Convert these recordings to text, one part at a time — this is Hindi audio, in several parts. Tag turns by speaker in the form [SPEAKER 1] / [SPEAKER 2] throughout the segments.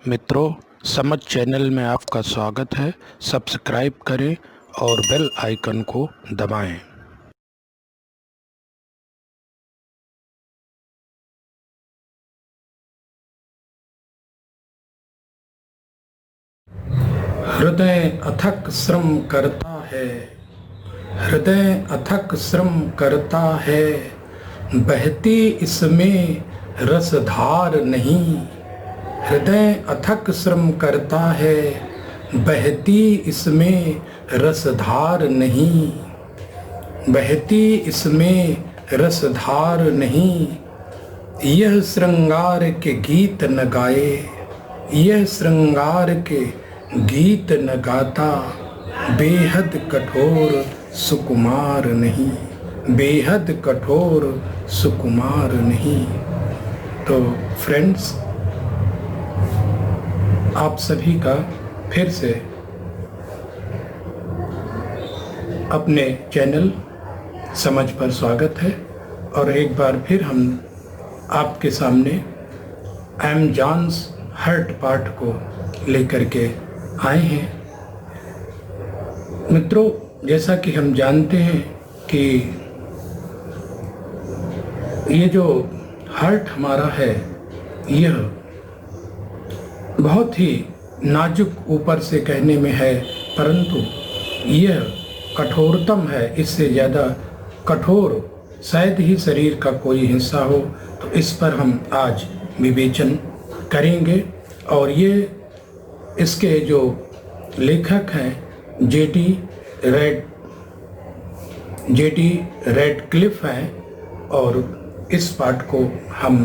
[SPEAKER 1] मित्रों, समझ चैनल में आपका स्वागत है। सब्सक्राइब करें और बेल आइकन को दबाएं। हृदय अथक श्रम करता है, हृदय अथक श्रम करता है, बहती इसमें रसधार नहीं। हृदय अथक श्रम करता है, बहती इसमें रसधार नहीं। बहती इसमें रसधार नहीं। यह श्रृंगार के गीत न गाए, यह श्रृंगार के गीत न गाता, बेहद कठोर सुकुमार नहीं, बेहद कठोर सुकुमार नहीं। तो फ्रेंड्स, आप सभी का फिर से अपने चैनल समझ पर स्वागत है। और एक बार फिर हम आपके सामने I am John's heart part को लेकर के आए हैं। मित्रों, जैसा कि हम जानते हैं कि ये जो हर्ट हमारा है, यह बहुत ही नाजुक ऊपर से कहने में है, परंतु यह कठोरतम है। इससे ज़्यादा कठोर शायद ही शरीर का कोई हिस्सा हो। तो इस पर हम आज विवेचन करेंगे। और ये इसके जो लेखक हैं जेडी रेडक्लिफ हैं, और इस पाठ को हम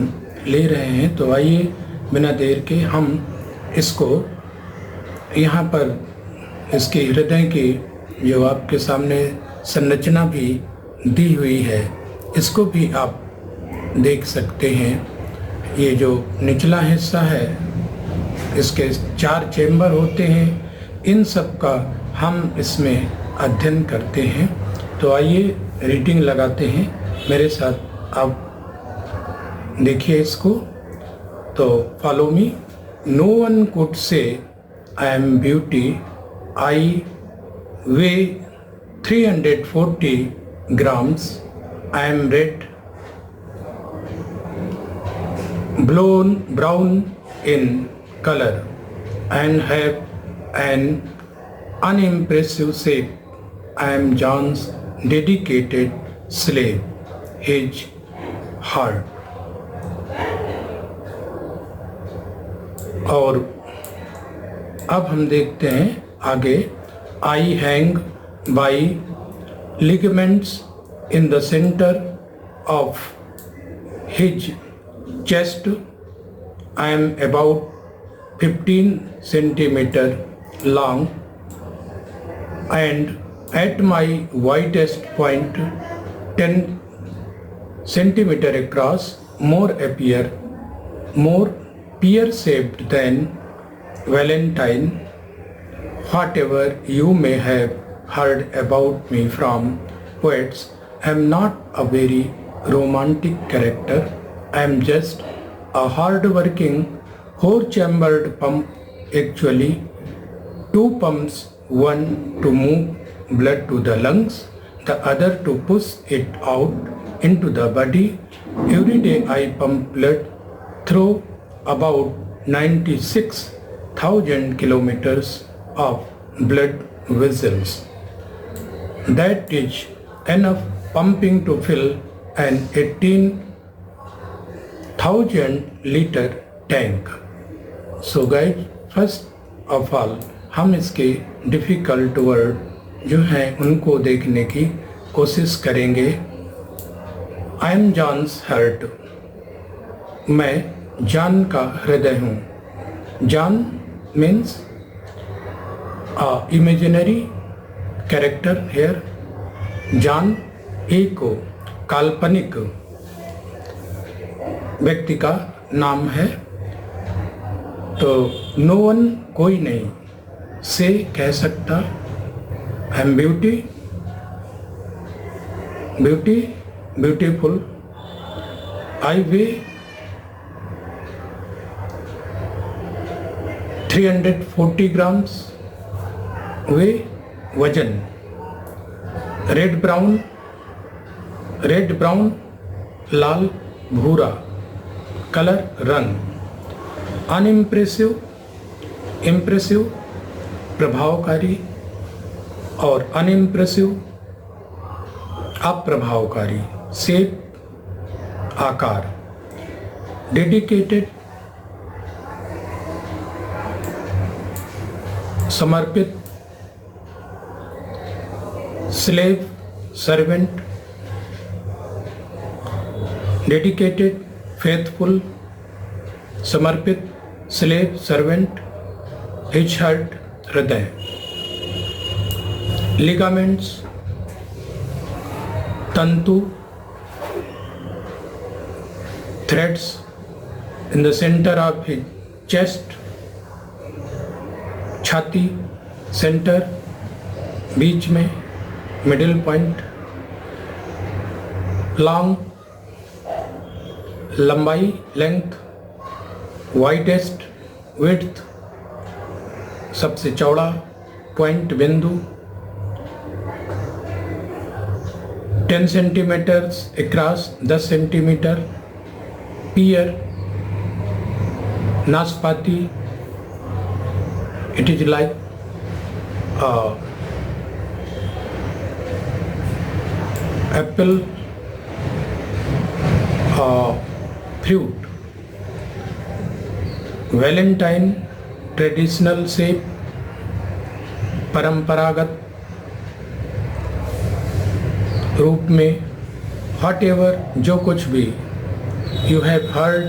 [SPEAKER 1] ले रहे हैं। तो आइए बिना देर के हम इसको यहाँ पर इसके हृदय की जो आपके सामने संरचना भी दी हुई है, इसको भी आप देख सकते हैं। ये जो निचला हिस्सा है, इसके 4 चेंबर होते हैं। इन सब का हम इसमें अध्ययन करते हैं। तो आइए रीडिंग लगाते हैं मेरे साथ। आप देखिए इसको। तो follow me. No one could say I am beauty, I weigh 340 grams, I am red, brown in color, and have an unimpressive shape. I am John's dedicated slave, his heart. और अब हम देखते हैं आगे। I hang by ligaments in the center of his chest. I am about 15 centimeter long, and at my widest point 10 centimeter across, more pear-shaped than Valentine. Whatever you may have heard about me from poets, I am not a very romantic character. I am just a hard-working, four-chambered pump. Actually, 2 pumps, one to move blood to the lungs, the other to push it out into the body. Every day I pump blood through about 96,000 kilometers of blood vessels. That is enough pumping to fill an 18,000 liter tank. So guys, first of all हम इसके डिफ़िकल्ट वर्ड जो हैं उनको देखने की कोशिश करेंगे। आई एम जॉन्स हर्ट, मैं जॉन का हृदय हूँ। John means imaginary character here. John एक काल्पनिक व्यक्ति का नाम है। तो नो वन कोई नहीं से कह सकता। I am beautiful. I weigh 340 grams weigh वजन। रेड ब्राउन लाल भूरा कलर रंग। इम्प्रेसिव प्रभावकारी और अनइम्प्रेसिव अप्रभावकारी। शेप आकार। डेडिकेटेड समर्पित। Slave servant. डेडिकेटेड फेथफुल समर्पित स्लेव सर्वेंट। हिज हर्ट हृदय। लिगामेंट्स तंतु। Threads in the centre of his chest छाती सेंटर बीच में मिडिल पॉइंट। लॉन्ग लंबाई लेंथ। वाइडेस्ट विड्थ सबसे चौड़ा पॉइंट बिंदु। 10 सेंटीमीटर्स अक्रॉस 10 सेंटीमीटर। पियर नाशपाती। It is like Apple fruit. Valentine traditional shape परंपरागत रूप में। वॉट एवर जो कुछ भी। यू हैव हर्ड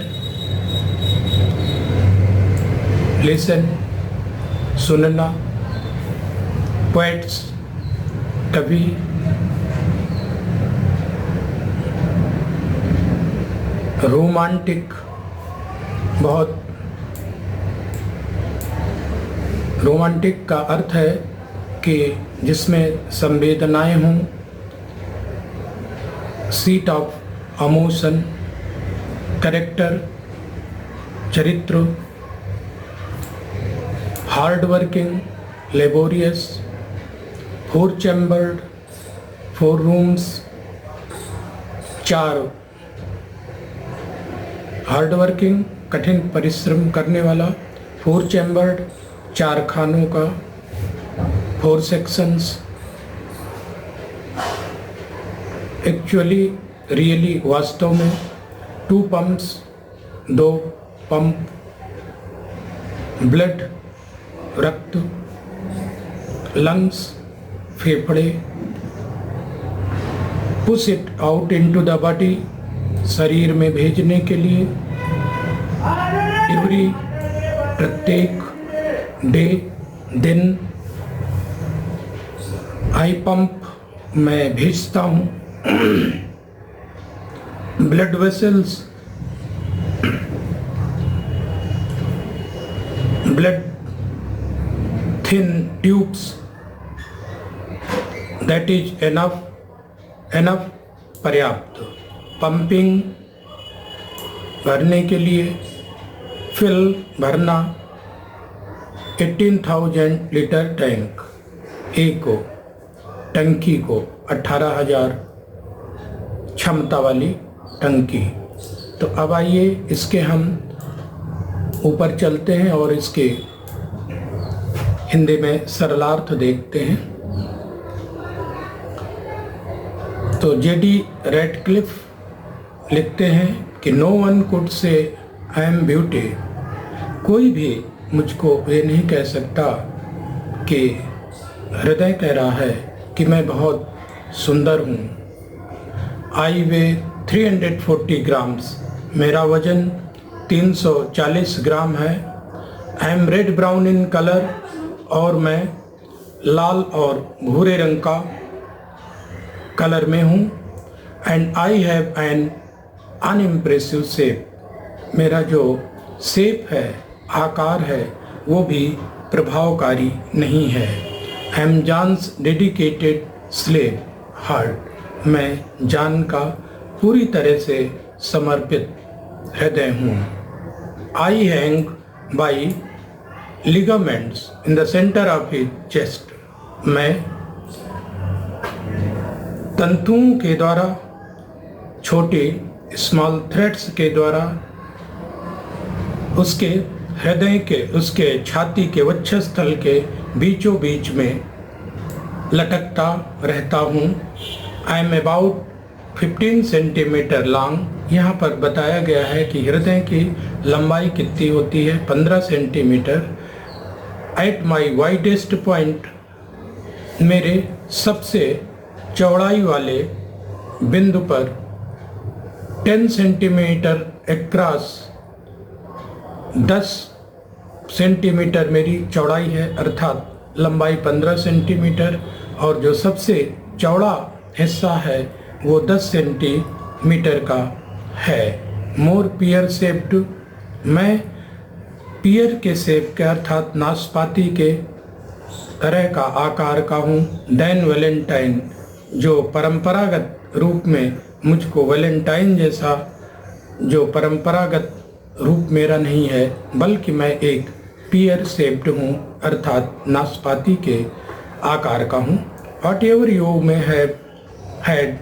[SPEAKER 1] लिसन सुनना। पोएट्स कवि। रोमांटिक बहुत। रोमांटिक का अर्थ है कि जिसमें संवेदनाएं हों। Seat of emotion. कैरेक्टर चरित्र। Hard working laborious. 4 chambered 4 rooms 4। Hard working कठिन परिश्रम करने वाला। 4 चैम्बर्ड 4 खानों का। 4 सेक्शंस। एक्चुअली रियली वास्तव में। 2 पंप्स 2 पंप। ब्लड रक्त। लंग्स फेफड़े। Push it out into the body शरीर में भेजने के लिए। एवरी प्रत्येक डे दिन। आई पंप मैं भेजता हूँ। Blood vessels blood thin tubes. That is enough पर्याप्त। पंपिंग भरने के लिए। फिल भरना। 18,000 लीटर टैंक। को टंकी को 18,000 क्षमता वाली टंकी। तो अब आइए इसके हम ऊपर चलते हैं और इसके हिंदी में सरलार्थ देखते हैं। तो जेडी रेडक्लिफ लिखते हैं कि no one could say I am beauty. कोई भी मुझको ये नहीं कह सकता कि हृदय कह रहा है कि मैं बहुत सुंदर हूँ। आई वे 340 ग्राम्स। मेरा वजन 340 ग्राम है। I M red brown in colour. और मैं लाल और भूरे रंग का कलर में हूँ। And I have an unimpressive shape. मेरा जो शेप है आकार है वो भी प्रभावकारी नहीं है। I am John's dedicated slave heart. मैं जॉन का पूरी तरह से समर्पित हृदय हूँ। I hang by ligaments in the center of his chest. मैं तंतुओं के द्वारा, छोटे स्मॉल थ्रेड्स के द्वारा उसके हृदय के, उसके छाती के वक्षस्थल के बीचों बीच में लटकता रहता हूँ। I am about 15 centimetre long. यहाँ पर बताया गया है कि हृदय की लंबाई कितनी होती है, 15 centimetre. At my widest point, मेरे सबसे चौड़ाई वाले बिंदु पर 10 सेंटीमीटर अक्रॉस, 10 सेंटीमीटर मेरी चौड़ाई है, अर्थात लंबाई 15 सेंटीमीटर, और जो सबसे चौड़ा हिस्सा है वो 10 सेंटीमीटर का है। मोर पियर शेप्ड, मैं पियर के शेप के अर्थात नाशपाती के तरह का आकार का हूँ। देन वैलेंटाइन, जो परंपरागत रूप में मुझको वैलेंटाइन जैसा जो परंपरागत रूप मेरा नहीं है, बल्कि मैं एक पियर शेप्ड हूँ अर्थात नाशपाती के आकार का हूँ। What ever you may have had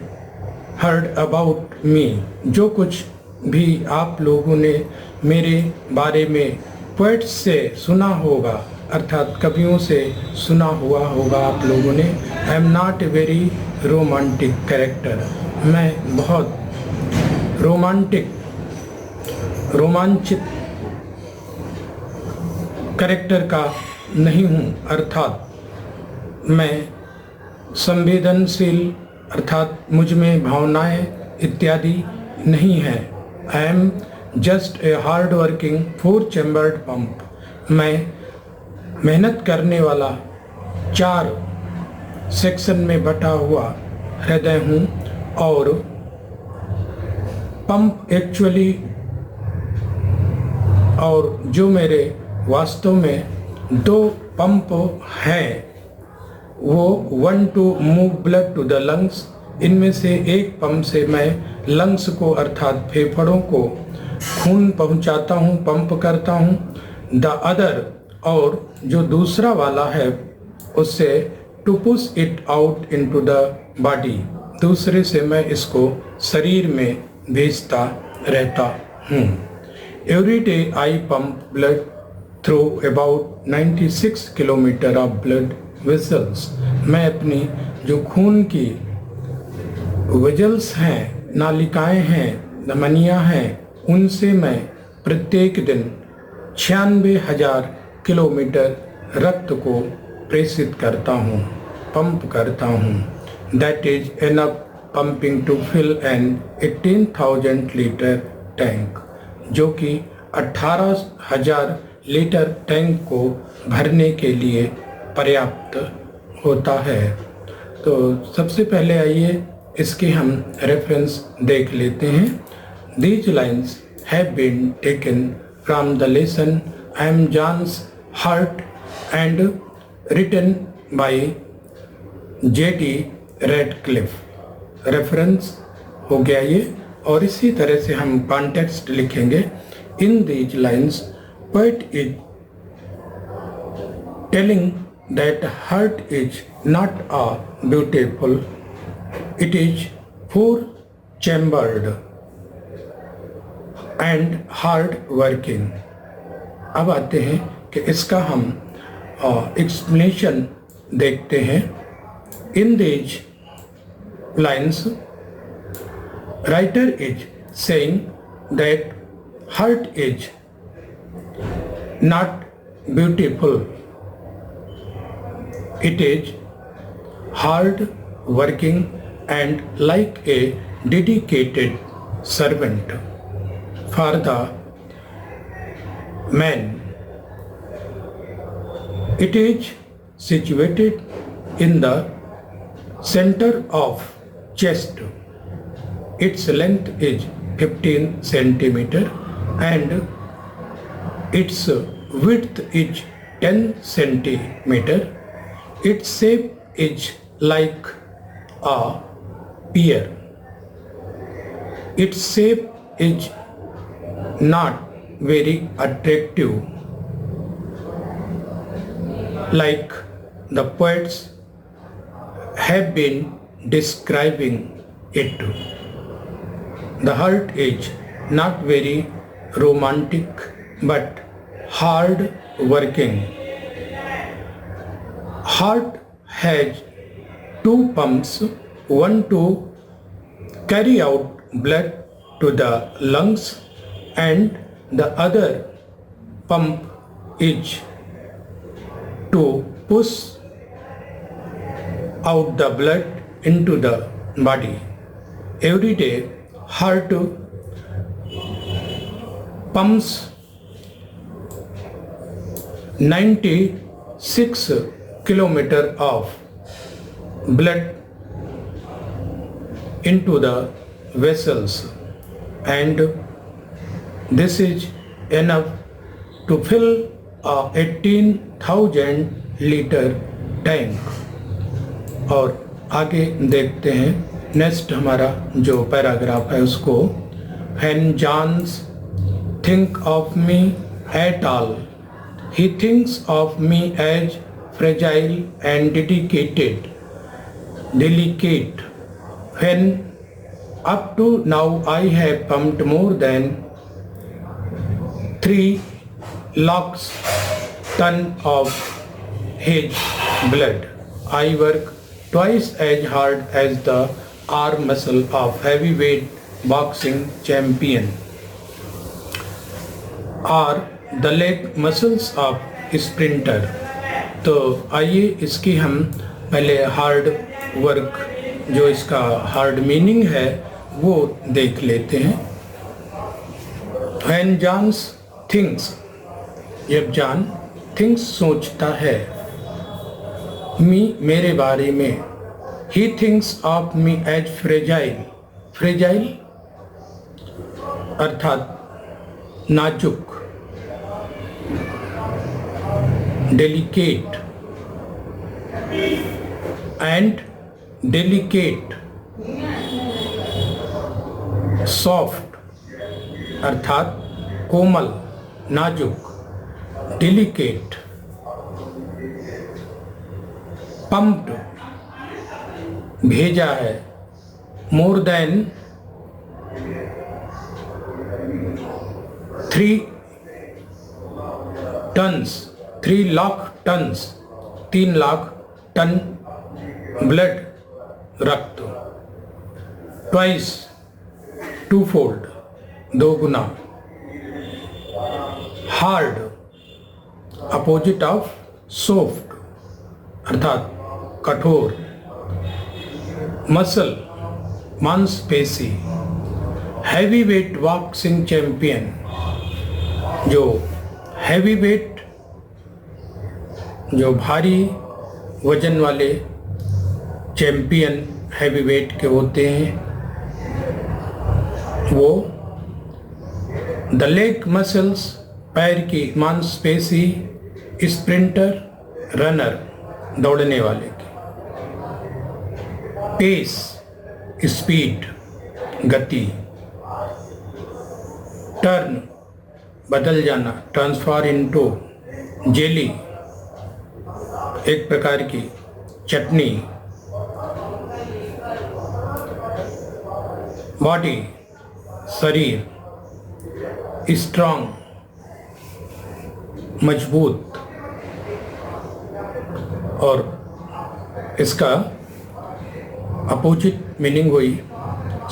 [SPEAKER 1] heard about me, जो कुछ भी आप लोगों ने मेरे बारे में पोएट्स से सुना होगा, अर्थात कवियों से सुना हुआ होगा आप लोगों ने। I am not a very romantic character, मैं बहुत रोमांचित कैरेक्टर का नहीं हूँ, अर्थात मैं संवेदनशील, अर्थात मुझ में भावनाएं इत्यादि नहीं है। I am just a hard working 4 chambered pump, मैं मेहनत करने वाला 4 सेक्शन में बटा हुआ हृदय हूँ। और पंप एक्चुअली, और जो मेरे वास्तव में 2 पंप हैं, वो 1 to move blood to the lungs, इनमें से एक पंप से मैं लंग्स को अर्थात फेफड़ों को खून पहुंचाता हूं, पंप करता हूं। द अदर, और जो दूसरा वाला है उससे to push it out into the body, दूसरे से मैं इसको शरीर में भेजता रहता हूँ। Every day I pump blood through about 96 kilometre of blood vessels, मैं अपनी जो खून की वेजल्स हैं, नालिकाएं हैं, धमनियां हैं, उनसे मैं प्रत्येक दिन 96,000 किलोमीटर रक्त को प्रेषित करता हूँ, पंप करता हूँ। That is enough pumping to fill an 18,000 litre tank, जो कि 18,000 लीटर टैंक को भरने के लिए पर्याप्त होता है। तो सबसे पहले आइए इसके हम रेफरेंस देख लेते हैं। These lines have been taken from the lesson I am John's Heart and written by J.D. Radcliffe। Reference हो गया ये, और इसी तरह से हम कॉन्टेक्स्ट लिखेंगे। In these lines, poet is telling that heart is not a beautiful, it is 4-chambered and hard working। अब आते हैं कि इसका हम एक्सप्लेनेशन देखते हैं। इन these lines writer is saying that heart is not beautiful, it is hard working and like a dedicated servant for the man. It is situated in the center of chest. Its length is 15 centimeter and its width is 10 centimeter. Its shape is like a pear. Its shape is not very attractive. like the poets have been describing it. The heart is not very romantic but hard working. Heart has two pumps, one to carry out blood to the lungs and the other pump is to push out the blood into the body. Every day, heart pumps 96 kilometers of blood into the vessels, and this is enough to fill a 18,000 liter tank. और आगे देखते हैं नेक्स्ट हमारा जो पैराग्राफ है उसको. When Johns think of me at all, he thinks of me as fragile and delicate. When up to now I have pumped more than 3 lakhs tons of his blood, I work twice as hard as the arm muscle of heavyweight boxing champion or the leg muscles of sprinter. तो आइए इसकी हम पहले हार्ड वर्क, जो इसका हार्ड मीनिंग है वो देख लेते हैं. When John thinks, जब जॉन थिंक्स सोचता है, मी मेरे बारे में, he thinks of me as fragile अर्थात नाजुक, delicate and delicate, soft अर्थात कोमल नाजुक, delicate, pumped भेजा है, more than 3 tons, 3 lakh tons, 3 lakh ton blood, रक्त. ट्वाइस टूफोल्ड, 2 गुना. हार्ड अपोजिट ऑफ सॉफ्ट अर्थात कठोर. मसल मांसपेशी. हैवी वेट बॉक्सिंग चैंपियन, जो हैवी वेट, जो भारी वजन वाले चैंपियन हैवी वेट के होते हैं वो. द लेग मसल्स पैर की मांसपेशी. स्प्रिंटर रनर दौड़ने वाले की. पेस स्पीड गति. टर्न बदल जाना, ट्रांसफर इनटू. जेली एक प्रकार की चटनी. बॉडी शरीर. स्ट्रॉन्ग मजबूत. और इसका अपोजिट मीनिंग हुई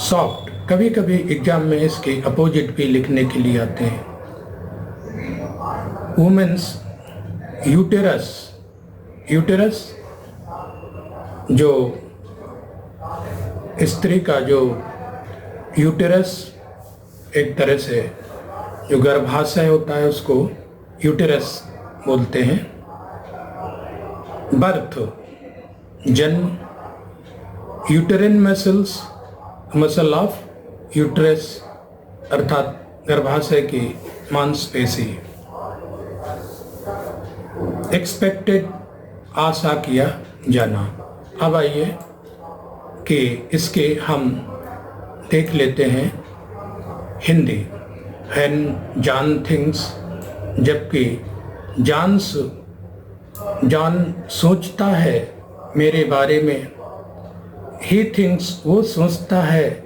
[SPEAKER 1] सॉफ्ट. कभी कभी एग्जाम में इसके अपोजिट भी लिखने के लिए आते हैं. Women's uterus. यूटेरस जो स्त्री का जो यूटेरस, एक तरह से जो गर्भाशय होता है उसको यूटेरस बोलते हैं. बर्थ जन्म. यूटेरिन मसल्स मसल ऑफ यूट्रस अर्थात गर्भाशय की मांसपेशी. एक्सपेक्टेड आशा किया जाना. अब आइए कि इसके हम देख लेते हैं हिंदी. When John thinks, जबकि जॉन्स जॉन सोचता है मेरे बारे में, ही थिंक्स, वो सोचता है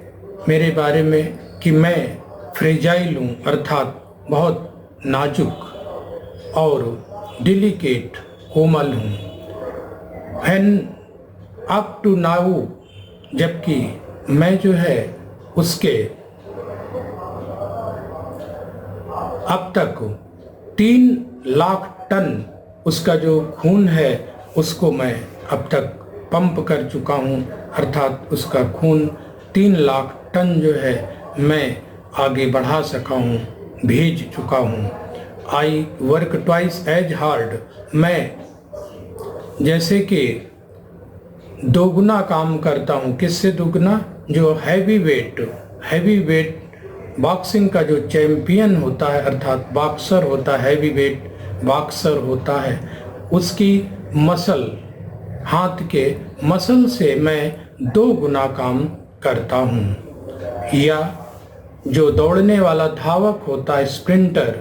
[SPEAKER 1] मेरे बारे में कि मैं फ्रेजाइल हूँ, अर्थात बहुत नाजुक और डिलिकेट, कोमल हूँ। एंड अप टू नाउ, जबकि मैं जो है उसके अब तक 3 लाख टन उसका जो खून है उसको मैं अब तक पंप कर चुका हूँ, अर्थात उसका खून 3 लाख टन जो है मैं आगे बढ़ा सका हूँ, भेज चुका हूँ। I work twice as hard, मैं जैसे कि दोगुना काम करता हूँ। किससे दोगुना? जो हैवी वेट बॉक्सिंग का जो चैंपियन होता है, अर्थात बॉक्सर होता है, हैवी वेट बॉक्सर होता है, उसकी मसल, हाथ के मसल से मैं 2 गुना काम करता हूँ। या जो दौड़ने वाला धावक होता है, स्प्रिंटर,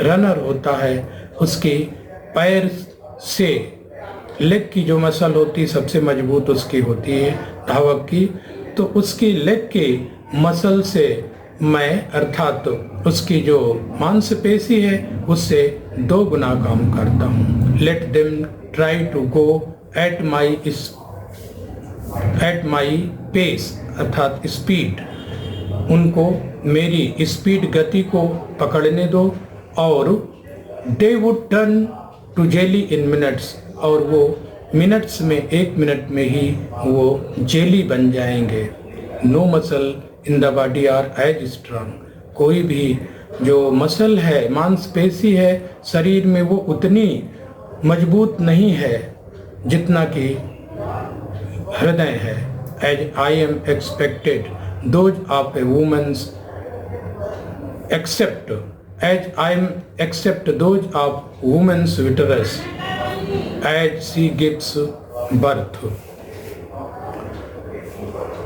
[SPEAKER 1] रनर होता है, उसकी पैर से, लेग की जो मसल होती है सबसे मजबूत उसकी होती है धावक की, तो उसकी लेग की मसल से मैं, अर्थात उसकी जो मांसपेशी है उससे 2 गुना काम करता हूँ। Let them try to go at my pace, अर्थात स्पीड, उनको मेरी स्पीड, गति को पकड़ने दो। और they would turn to jelly in minutes, और वो मिनट्स में, 1 मिनट में ही वो जेली बन जाएंगे। No muscle in the body are as strong, कोई भी जो मसल है, मांसपेशी है शरीर में, वो उतनी मजबूत नहीं है जितना कि हृदय है। As I am expected those of a women's accept, as I am accept those of women's uterus as she gives birth.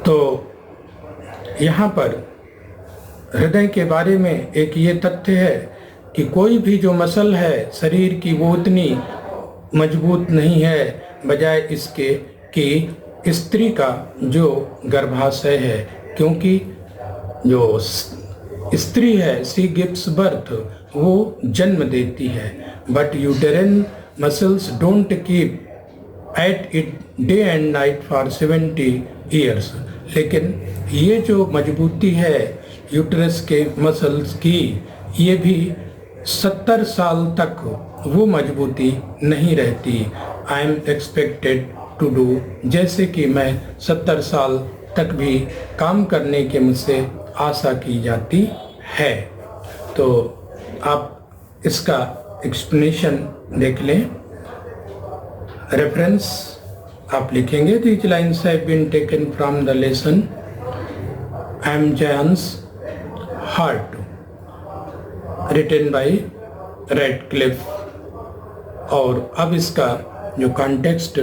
[SPEAKER 1] तो यहाँ पर हृदय के बारे में एक ये तथ्य है कि कोई भी जो मसल है शरीर की वो उतनी मजबूत नहीं है, बजाय इसके कि स्त्री का जो गर्भाशय है, क्योंकि जो स्त्री है, सी गिव्स बर्थ, वो जन्म देती है। But यूटेरिन muscles don't keep at it day and night for 70 years, लेकिन ये जो मजबूती है यूट्रस के मसल्स की, ये भी 70 साल तक वो मजबूती नहीं रहती। I am expected to do, जैसे कि मैं 70 साल तक भी काम करने के मुझसे आशा की जाती है। तो आप इसका एक्सप्लेनेशन देख लें। रेफरेंस आप लिखेंगे, these lines have been taken from the lesson I am John's heart, written by Radcliffe. और अब इसका जो कॉन्टेक्स्ट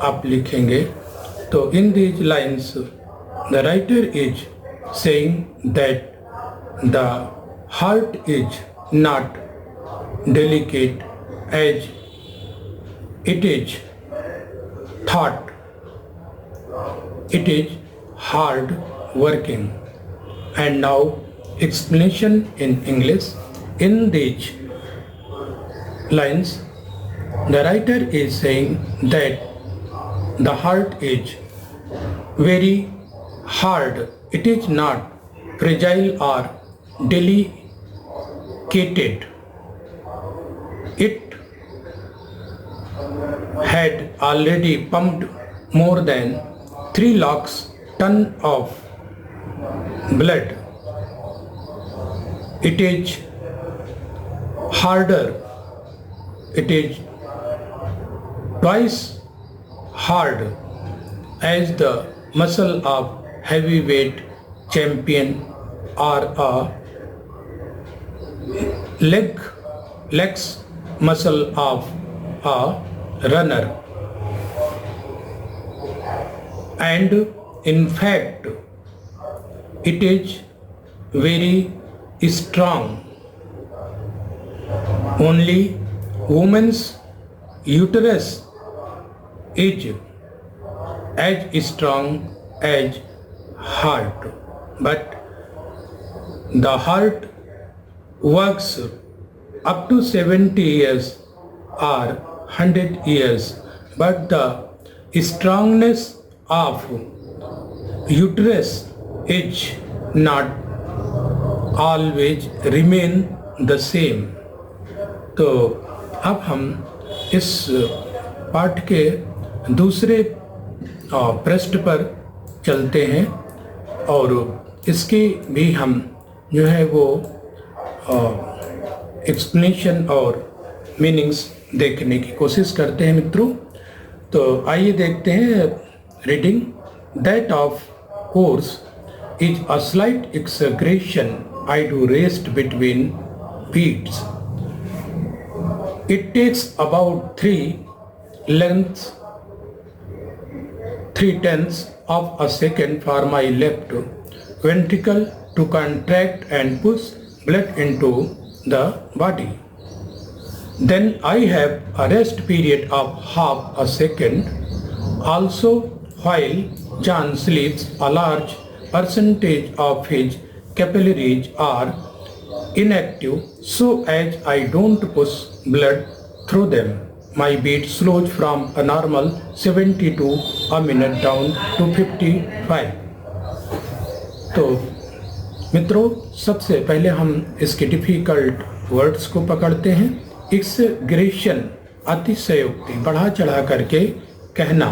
[SPEAKER 1] आप लिखेंगे, तो in these lines the writer is saying that the heart is not delicate as it is thought, it is hard working. And now explanation in English. In these lines the writer is saying that the heart is very hard, it is not fragile or delicate. It had already pumped more than 3 lakhs ton of blood. It is harder. It is twice hard as the muscle of heavyweight champion or a legs muscle of a runner, and in fact it is very strong. Only women's uterus is as strong as heart, but the heart works up to 70 years or 100 years, but the strongness of uterus is not always remain the same. तो अब हम इस पाठ के दूसरे पृष्ठ पर चलते हैं और इसकी भी हम जो है वो एक्सप्लेनेशन और मीनिंग्स देखने की कोशिश करते हैं मित्रों। तो आइए देखते हैं reading. That of course is a slight exaggeration I do rest between beats. It takes about 3/10 of a second for my left ventricle to contract and push blood into the body. Then I have a rest period of half a second. Also, while John sleeps, a large percentage of his capillaries are inactive, so as I don't push blood through them. My beat slows from a normal 72 a minute down to 55. तो मित्रों, सबसे पहले हम इसके डिफिकल्ट वर्ड्स को पकड़ते हैं। एक्सग्रेशन अतिशयोक्ति, बढ़ा चढ़ा करके कहना।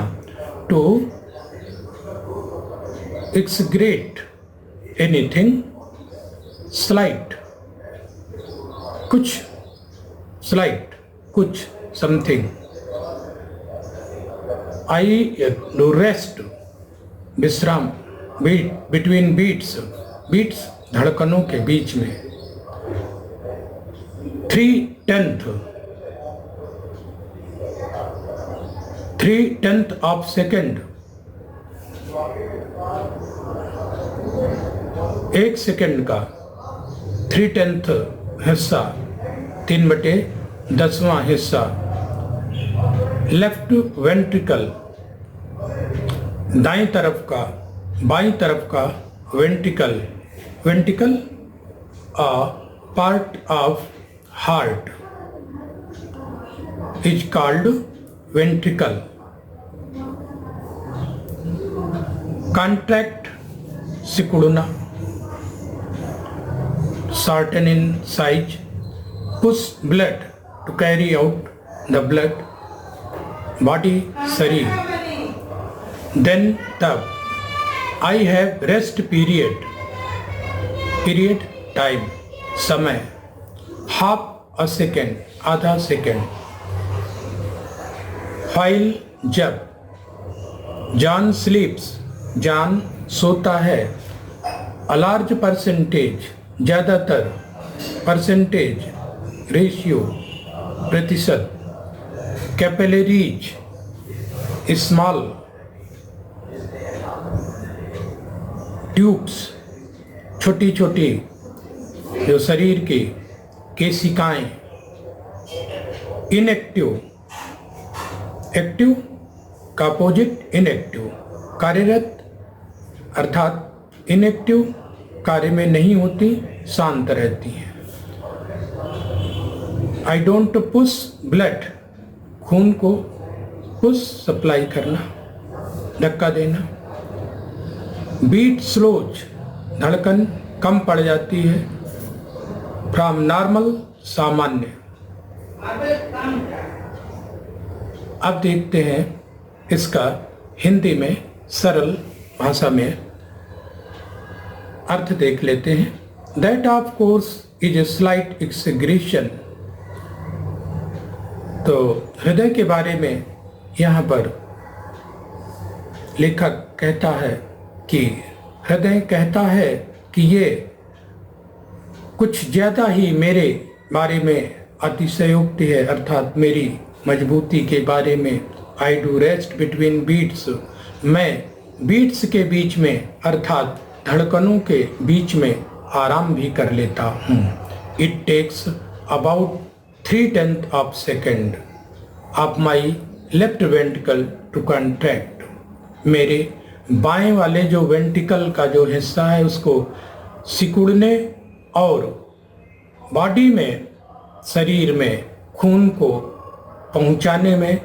[SPEAKER 1] टू एक्सग्रेट एनीथिंग, स्लाइट कुछ, स्लाइट कुछ, समथिंग। आई डू रेस्ट विश्राम, बीट बिटवीन बीट्स, बीट्स धड़कनों के बीच में। 3/10 ऑफ सेकेंड, 1 सेकेंड का 3/10 हिस्सा, 3/10वां हिस्सा। लेफ्ट वेंट्रिकल, दाईं तरफ का, बाईं तरफ का ventricle. Ventricle a part of heart is called ventricle. Contract सिकुड़ना, shorten in size, push blood to carry out the blood, body शरीर। देन तब I have rest period, period time समय, हाफ अ सेकेंड आधा सेकेंड। फाइल जब, जॉन स्लीप्स जॉन सोता है, अ लार्ज परसेंटेज ज़्यादातर, परसेंटेज रेशियो प्रतिशत, कैपिलरीज स्मॉल, ट्यूब्स छोटी छोटी जो शरीर की केशिकाएं। इनएक्टिव, एक्टिव का अपोजिट इनएक्टिव, कार्यरत अर्थात इनएक्टिव कार्य में नहीं होती, शांत रहती हैं। आई डोंट पुश ब्लड, खून को पुश सप्लाई करना, धक्का देना। बीट स्लोज, धड़कन कम पड़ जाती है, फ्रॉम नॉर्मल सामान्य। अब देखते हैं इसका हिंदी में सरल भाषा में अर्थ देख लेते हैं। That of course is a slight exaggeration. तो हृदय के बारे में यहाँ पर लेखक कहता है कि हृदय कहता है कि ये कुछ ज़्यादा ही मेरे बारे में अतिशयोक्ति है, अर्थात मेरी मजबूती के बारे में। I do rest between beats, मैं बीट्स के बीच में अर्थात धड़कनों के बीच में आराम भी कर लेता हूँ। It takes about 3/10 of second, of my left ventricle to contract, मेरे बाएं वाले जो वेंट्रिकल का जो हिस्सा है उसको सिकुड़ने और बॉडी में, शरीर में खून को पहुंचाने में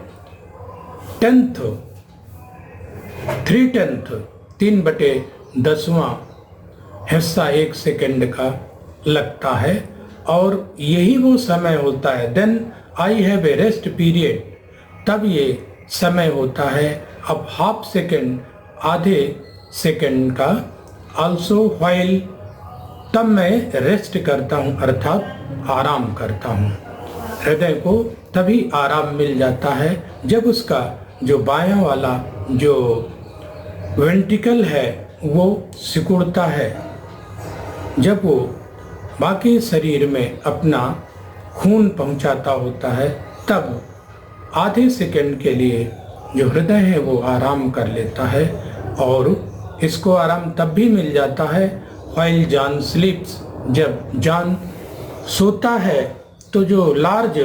[SPEAKER 1] 3/10 हिस्सा 1 सेकेंड का लगता है। और यही वो समय होता है, then I have a rest period, तब ये समय होता है अब हाफ सेकेंड, आधे सेकेंड का, आल्सो व्हाइल, तब मैं रेस्ट करता हूँ अर्थात आराम करता हूँ। हृदय को तभी आराम मिल जाता है जब उसका जो बायां वाला जो वेंट्रिकल है वो सिकुड़ता है, जब वो बाकी शरीर में अपना खून पहुंचाता होता है, तब आधे सेकंड के लिए जो हृदय है वो आराम कर लेता है। और इसको आराम तब भी मिल जाता है व्हाइल जॉन स्लीप्स, जब जॉन सोता है तो जो लार्ज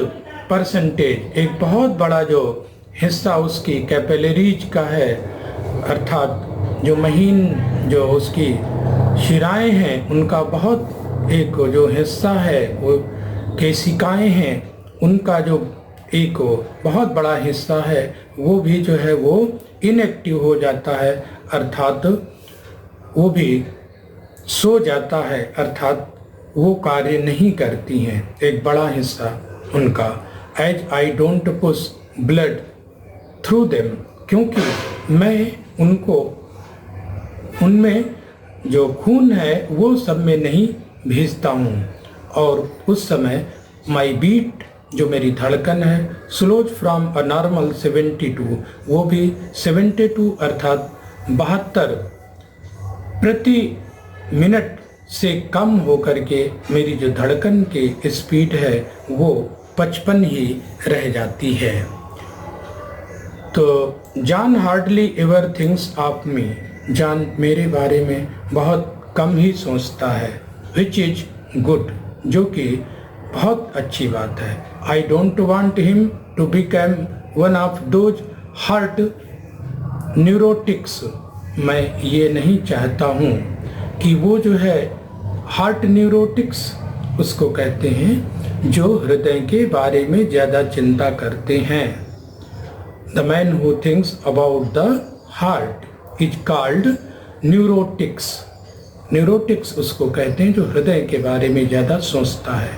[SPEAKER 1] परसेंटेज, एक बहुत बड़ा जो हिस्सा उसकी कैपिलरीज का है, अर्थात जो महीन जो उसकी शिराएं हैं उनका बहुत एक जो हिस्सा है, वो केशिकाएं हैं, उनका जो एक बहुत बड़ा हिस्सा है वो भी जो है वो इनएक्टिव हो जाता है, अर्थात वो भी सो जाता है, अर्थात वो कार्य नहीं करती हैं, एक बड़ा हिस्सा उनका। As I don't push blood through them, क्योंकि मैं उनको, उनमें जो खून है वो सब में नहीं भेजता हूँ। और उस समय माई बीट, जो मेरी धड़कन है, स्लोज फ्रॉम अ नॉर्मल 72, वो भी 72 अर्थात 72 प्रति मिनट से कम होकर के मेरी जो धड़कन की स्पीड है वो 55 ही रह जाती है। तो John hardly ever thinks of me, John मेरे बारे में बहुत कम ही सोचता है, विच इज गुड, जो कि बहुत अच्छी बात है। I don't want him to become one of those heart neurotics, मैं ये नहीं चाहता हूँ कि वो जो है हार्ट न्यूरोटिक्स उसको कहते हैं जो हृदय के बारे में ज़्यादा चिंता करते हैं। The man who thinks about the heart is called neurotics, neurotics उसको कहते हैं जो हृदय के बारे में ज़्यादा सोचता है।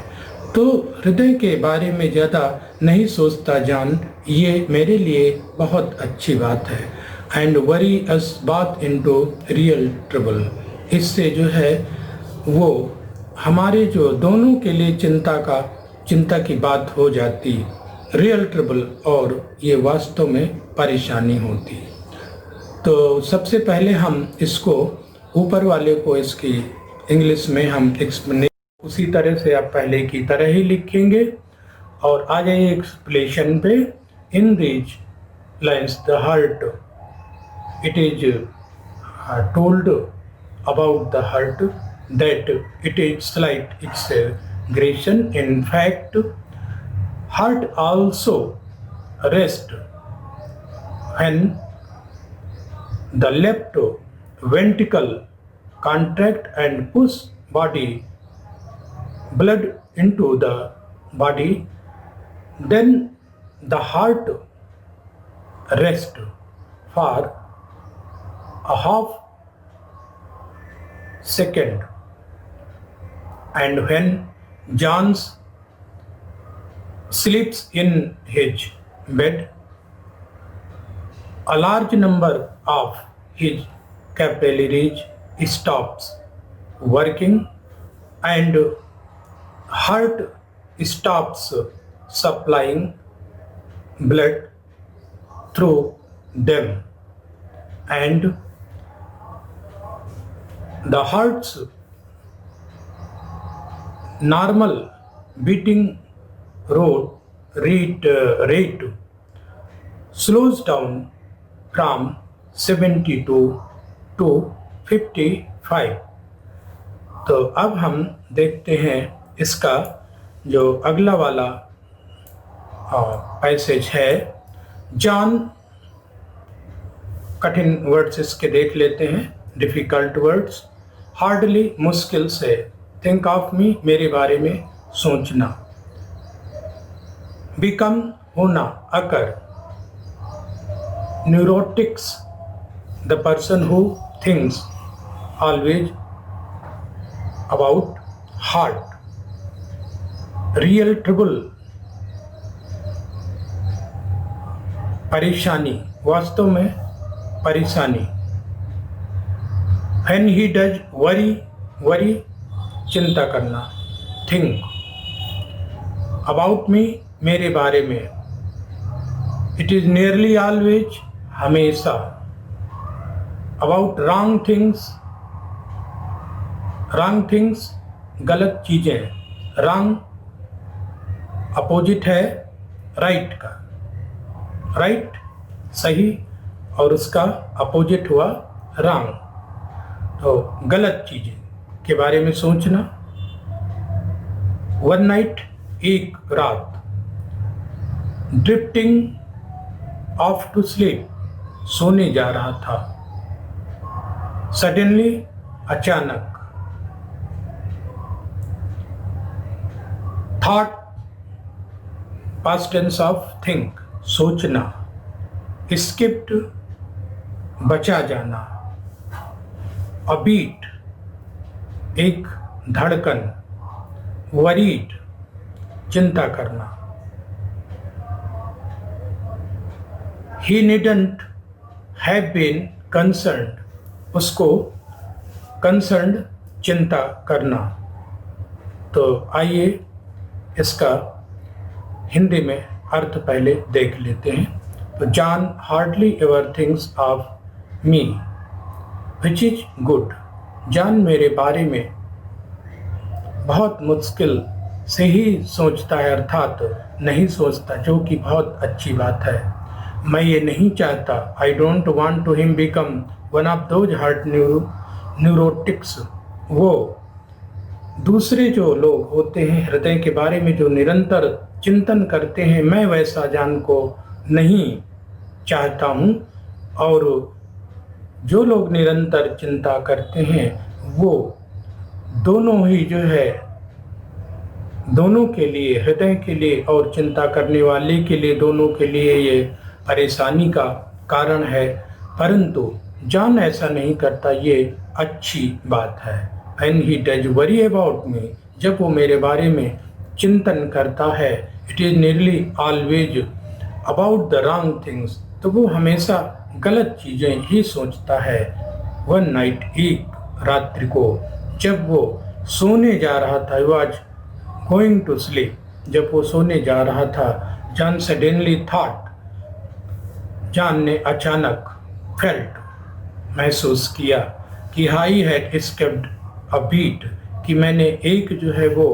[SPEAKER 1] तो हृदय के बारे में ज़्यादा नहीं सोचता जॉन, ये मेरे लिए बहुत अच्छी बात है। एंड वरी अस बात इनटू रियल ट्रबल, इससे जो है वो हमारे जो दोनों के लिए चिंता की बात हो जाती, रियल ट्रबल, और ये वास्तव में परेशानी होती। तो सबसे पहले हम इसको ऊपर वाले को इसकी इंग्लिश में हम एक्सप्लेनेशन उसी तरह से आप पहले की तरह ही लिखेंगे और आ जाइए एक्सप्लेनेशन पे। इन these lines the heart, it is told about the heart that it is slight its aggression. In fact, heart also rest when the left ventricle contract and push body blood into the body. Then the heart rest for a half second. And when John sleeps in his bed, a large number of his capillaries stops working and heart stops supplying blood through them, and the heart's normal beating rate slows down from 72 to 55। तो अब हम देखते हैं इसका जो अगला वाला पैसेज है। जॉन, कठिन वर्ड्स इसके देख लेते हैं, डिफ़िकल्ट वर्ड्स। हार्डली, मुश्किल से। थिंक ऑफ मी, मेरे बारे में सोचना। बिकम, होना, occur. Neurotics, the person who thinks always about heart. Real trouble, परेशानी, वास्तव में परेशानी। When he does worry, चिंता करना। Think about me, मेरे बारे में। It is nearly always, हमेशा। About wrong things, गलत चीजें। Wrong अपोजिट है राइट का। राइट सही, और उसका अपोजिट हुआ रॉन्ग। तो गलत चीजें के बारे में सोचना। वन नाइट, एक रात। ड्रिफ्टिंग ऑफ टू स्लीप, सोने जा रहा था। सडनली, अचानक। Thought, past tense of think, सोचना। स्किप्ड, बचा जाना। अ बीट, एक धड़कन। वरीड, चिंता करना। He needn't have been concerned, उसको कंसर्न्ड, चिंता करना। तो आइए इसका हिंदी में अर्थ पहले देख लेते हैं। तो John hardly ever thinks of me which is good. John मेरे बारे में बहुत मुश्किल से ही सोचता है, अर्थात नहीं सोचता, जो कि बहुत अच्छी बात है। मैं ये नहीं चाहता, I don't want to him become one of those heart neurotics. वो दूसरे जो लोग होते हैं हृदय के बारे में जो निरंतर चिंतन करते हैं, मैं वैसा जॉन को नहीं चाहता हूँ। और जो लोग निरंतर चिंता करते हैं वो दोनों ही जो है, दोनों के लिए, हृदय के लिए और चिंता करने वाले के लिए, दोनों के लिए ये परेशानी का कारण है। परंतु जॉन ऐसा नहीं करता, ये अच्छी बात है। And he does worry about me, जब वो मेरे बारे में चिंतन करता है, it is nearly always about the wrong things, तो वो हमेशा गलत चीज़ें ही सोचता है। वन नाइट, एक रात्रि को, जब वो सोने जा रहा था, वॉज गोइंग टू स्लीप, जब वो सोने जा रहा था, जॉन सडनली थॉट, जॉन ने अचानक, फेल्ट, महसूस किया कि I had escaped a beat, कि मैंने एक जो है वो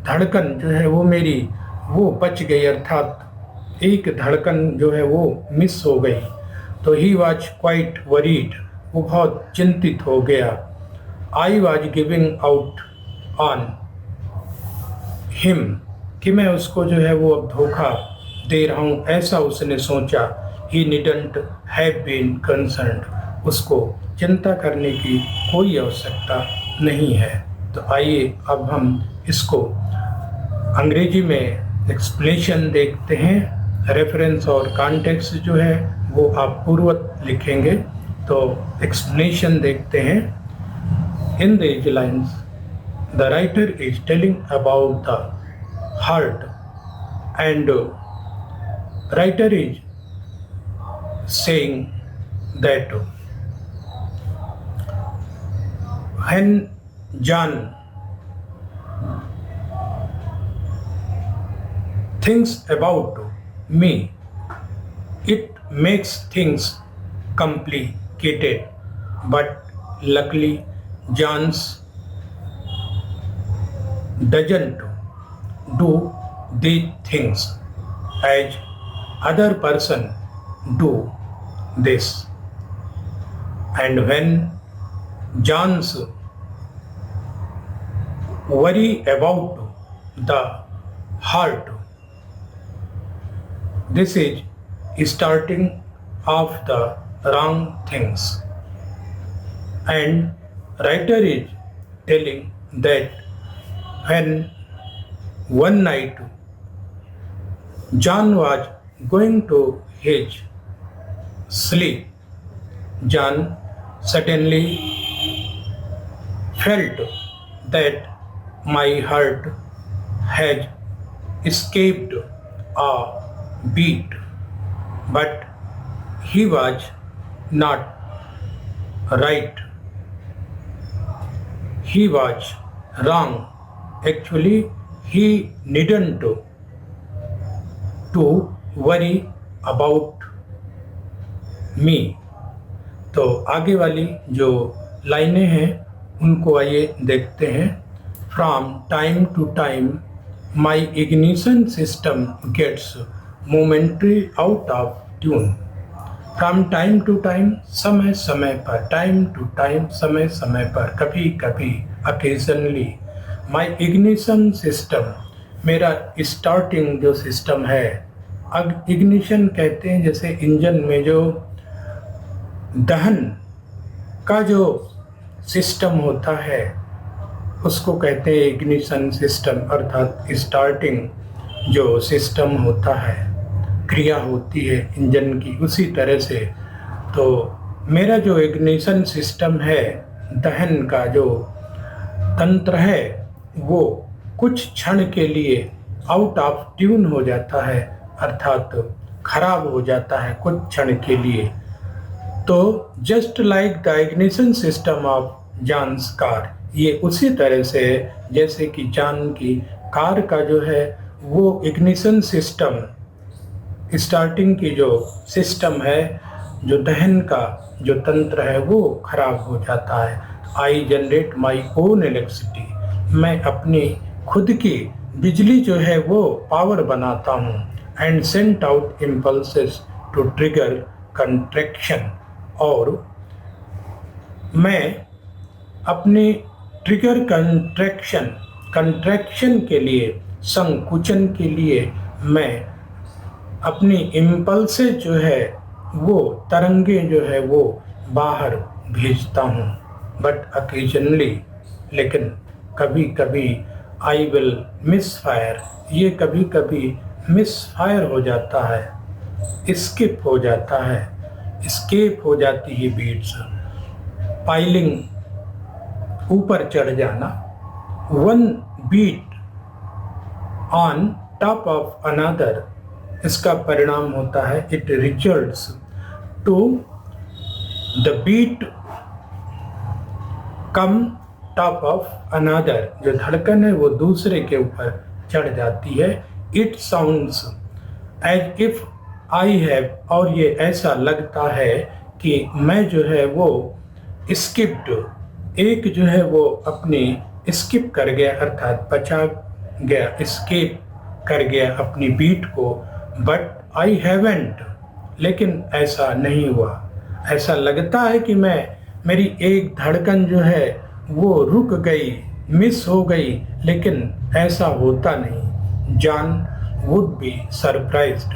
[SPEAKER 1] धड़कन जो है वो मेरी वो बच गई, अर्थात एक धड़कन जो है वो मिस हो गई। तो ही वॉज क्वाइट वरीड, वो बहुत चिंतित हो गया। I was giving out on him, कि मैं उसको जो है वो अब धोखा दे रहा हूँ, ऐसा उसने सोचा। ही नीडंट हैव बीन कंसर्न्ड, उसको चिंता करने की कोई आवश्यकता नहीं है। तो आइए अब हम इसको अंग्रेजी में एक्सप्लेनेशन देखते हैं। रेफरेंस और कॉन्टेक्स्ट जो है वो आप पूर्ववत लिखेंगे। तो एक्सप्लेनेशन देखते हैं। इन these lines the writer is telling about the heart and writer is saying that when John thinks about me, it makes things complicated, but luckily John's doesn't do these things as other person do this. And when John's worry about the heart, This is starting of the wrong things. And writer is telling that when one night John was going to his sleep, John suddenly felt that my heart has escaped a beat, but he was not right. He was wrong. Actually, he needn't to worry about me. तो आगे वाली जो लाइनें हैं उनको आइए देखते हैं. From time to time my ignition system gets momentary out of tune. From time to time, समय समय पर, टाइम टू टाइम, समय समय पर, कभी कभी, अकेजनली. माई इग्निशन सिस्टम, मेरा स्टार्टिंग जो सिस्टम है. अब इग्निशन कहते हैं जैसे इंजन में जो दहन का जो सिस्टम होता है उसको कहते हैं इग्निशन सिस्टम, अर्थात स्टार्टिंग जो सिस्टम होता है, क्रिया होती है इंजन की, उसी तरह से. तो मेरा जो इग्निशन सिस्टम है, दहन का जो तंत्र है, वो कुछ क्षण के लिए आउट ऑफ ट्यून हो जाता है, अर्थात खराब हो जाता है कुछ क्षण के लिए. तो just like the ignition system of John's car, ये उसी तरह से जैसे कि जॉन की कार का जो है वो इग्निशन सिस्टम, स्टार्टिंग की जो सिस्टम है, जो दहन का जो तंत्र है वो खराब हो जाता है. आई जनरेट माई ओन इलेक्ट्रिसिटी, मैं अपनी खुद की बिजली जो है वो पावर बनाता हूँ. And sent out impulses to trigger contraction, और मैं अपने ट्रिगर कंट्रैक्शन के लिए, संकुचन के लिए मैं अपनी इम्पल्से जो है वो तरंगे जो है वो बाहर भेजता हूँ. बट अकेजनली, लेकिन कभी कभी, आई विल मिस फायर, ये कभी कभी मिस फायर हो जाता है, स्किप हो जाता है, स्केप हो जाती है बीट्स. पाइलिंग, ऊपर चढ़ जाना. One beat on top of another, इसका परिणाम होता है it results to the beat come top of another, जो धड़कन है वो दूसरे के ऊपर चढ़ जाती है. It sounds as if I have, और ये ऐसा लगता है कि मैं जो है वो स्किप्ड, एक जो है वो अपनी स्किप कर गया, अर्थात बचा गया, स्केप कर गया अपनी बीट को. बट आई हैवेंट, लेकिन ऐसा नहीं हुआ. ऐसा लगता है कि मेरी एक धड़कन जो है वो रुक गई, मिस हो गई, लेकिन ऐसा होता नहीं. जॉन वुड बी सरप्राइज्ड,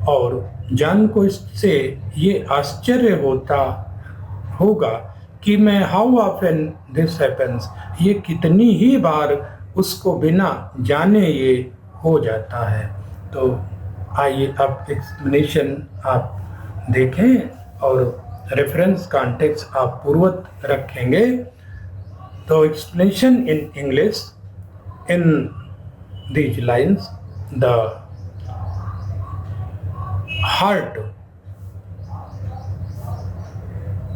[SPEAKER 1] और जॉन को इससे ये आश्चर्य होगा कि मैं हाउ ऑफन दिस हैपेंस, ये कितनी ही बार उसको बिना जाने ये हो जाता है. तो आइए अब एक्सप्लेनेशन आप देखें और रेफरेंस कॉन्टेक्स्ट आप पूर्वत रखेंगे. तो explanation in English in these lines, the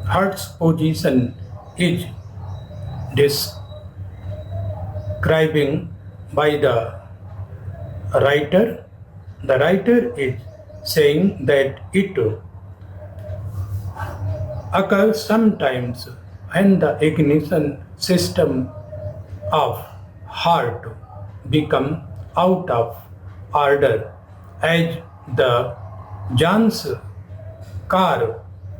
[SPEAKER 1] heart's position is describing by the writer. The writer is saying that it occurs sometimes when the ignition system of heart become out of order, as the John's car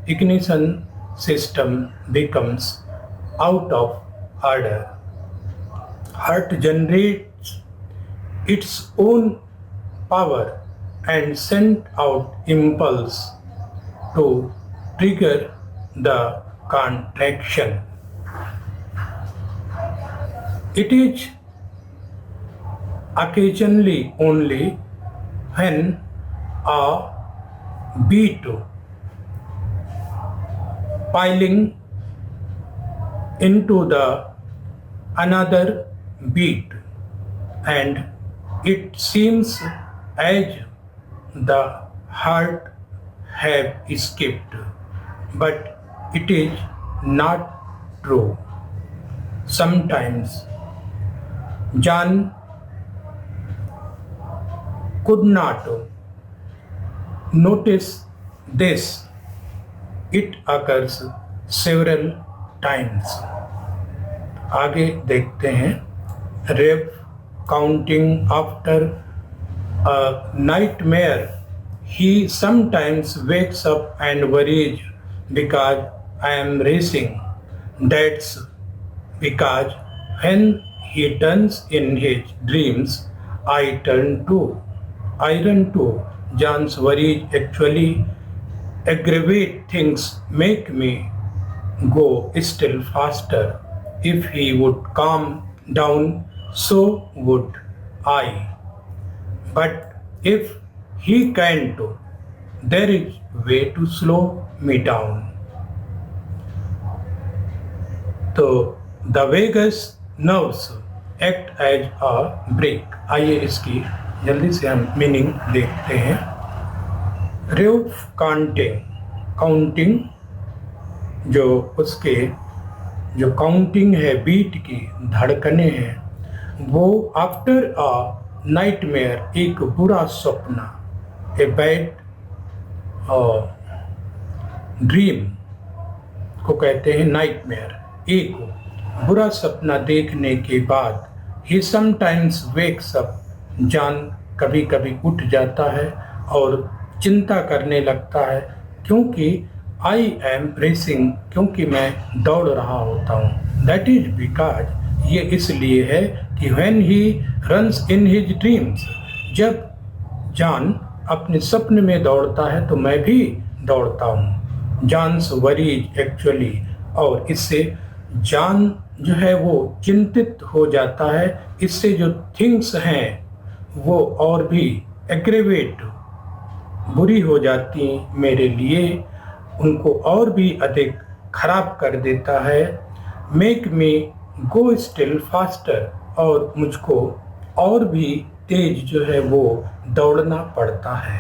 [SPEAKER 1] ignition system becomes out of order. Heart generates its own power and send out impulse to trigger the contraction. It is occasionally only when a beat piling into the another beat, and it seems as the heart have escaped, but it is not true. Sometimes John could not notice this. It occurs several times. आगे देखते हैं. Rev counting after a nightmare. He sometimes wakes up and worries because I am racing. That's because when he turns in his dreams, I run too. John's worries actually aggravate things, make me go still faster. If he would calm down, so would I. But if he can't, there is way to slow me down. तो the vagus nerves act as a brake. आइए इसकी जल्दी से हम मीनिंग देखते हैं. रेव काउंटिंग जो उसके जो काउंटिंग है बीट की धड़कने हैं, वो आफ्टर अ नाइटमेयर एक बुरा स्वप्न, ए बैड ड्रीम को कहते हैं नाइटमेयर. एक बुरा सपना देखने के बाद he sometimes wakes up. John कभी कभी उठ जाता है और चिंता करने लगता है क्योंकि आई एम रेसिंग, क्योंकि मैं दौड़ रहा होता हूँ. दैट इज बिकॉज ये इसलिए है कि when he runs in his dreams, जब जॉन अपने सपने में दौड़ता है तो मैं भी दौड़ता हूँ. जॉन्स वरीज एक्चुअली, और इससे जॉन जो है वो चिंतित हो जाता है. इससे जो थिंग्स हैं वो और भी एग्रेवेट बुरी हो जाती हैं मेरे लिए, उनको और भी अधिक खराब कर देता है. मेक मी गो स्टिल फास्टर, और मुझको और भी तेज जो है वो दौड़ना पड़ता है.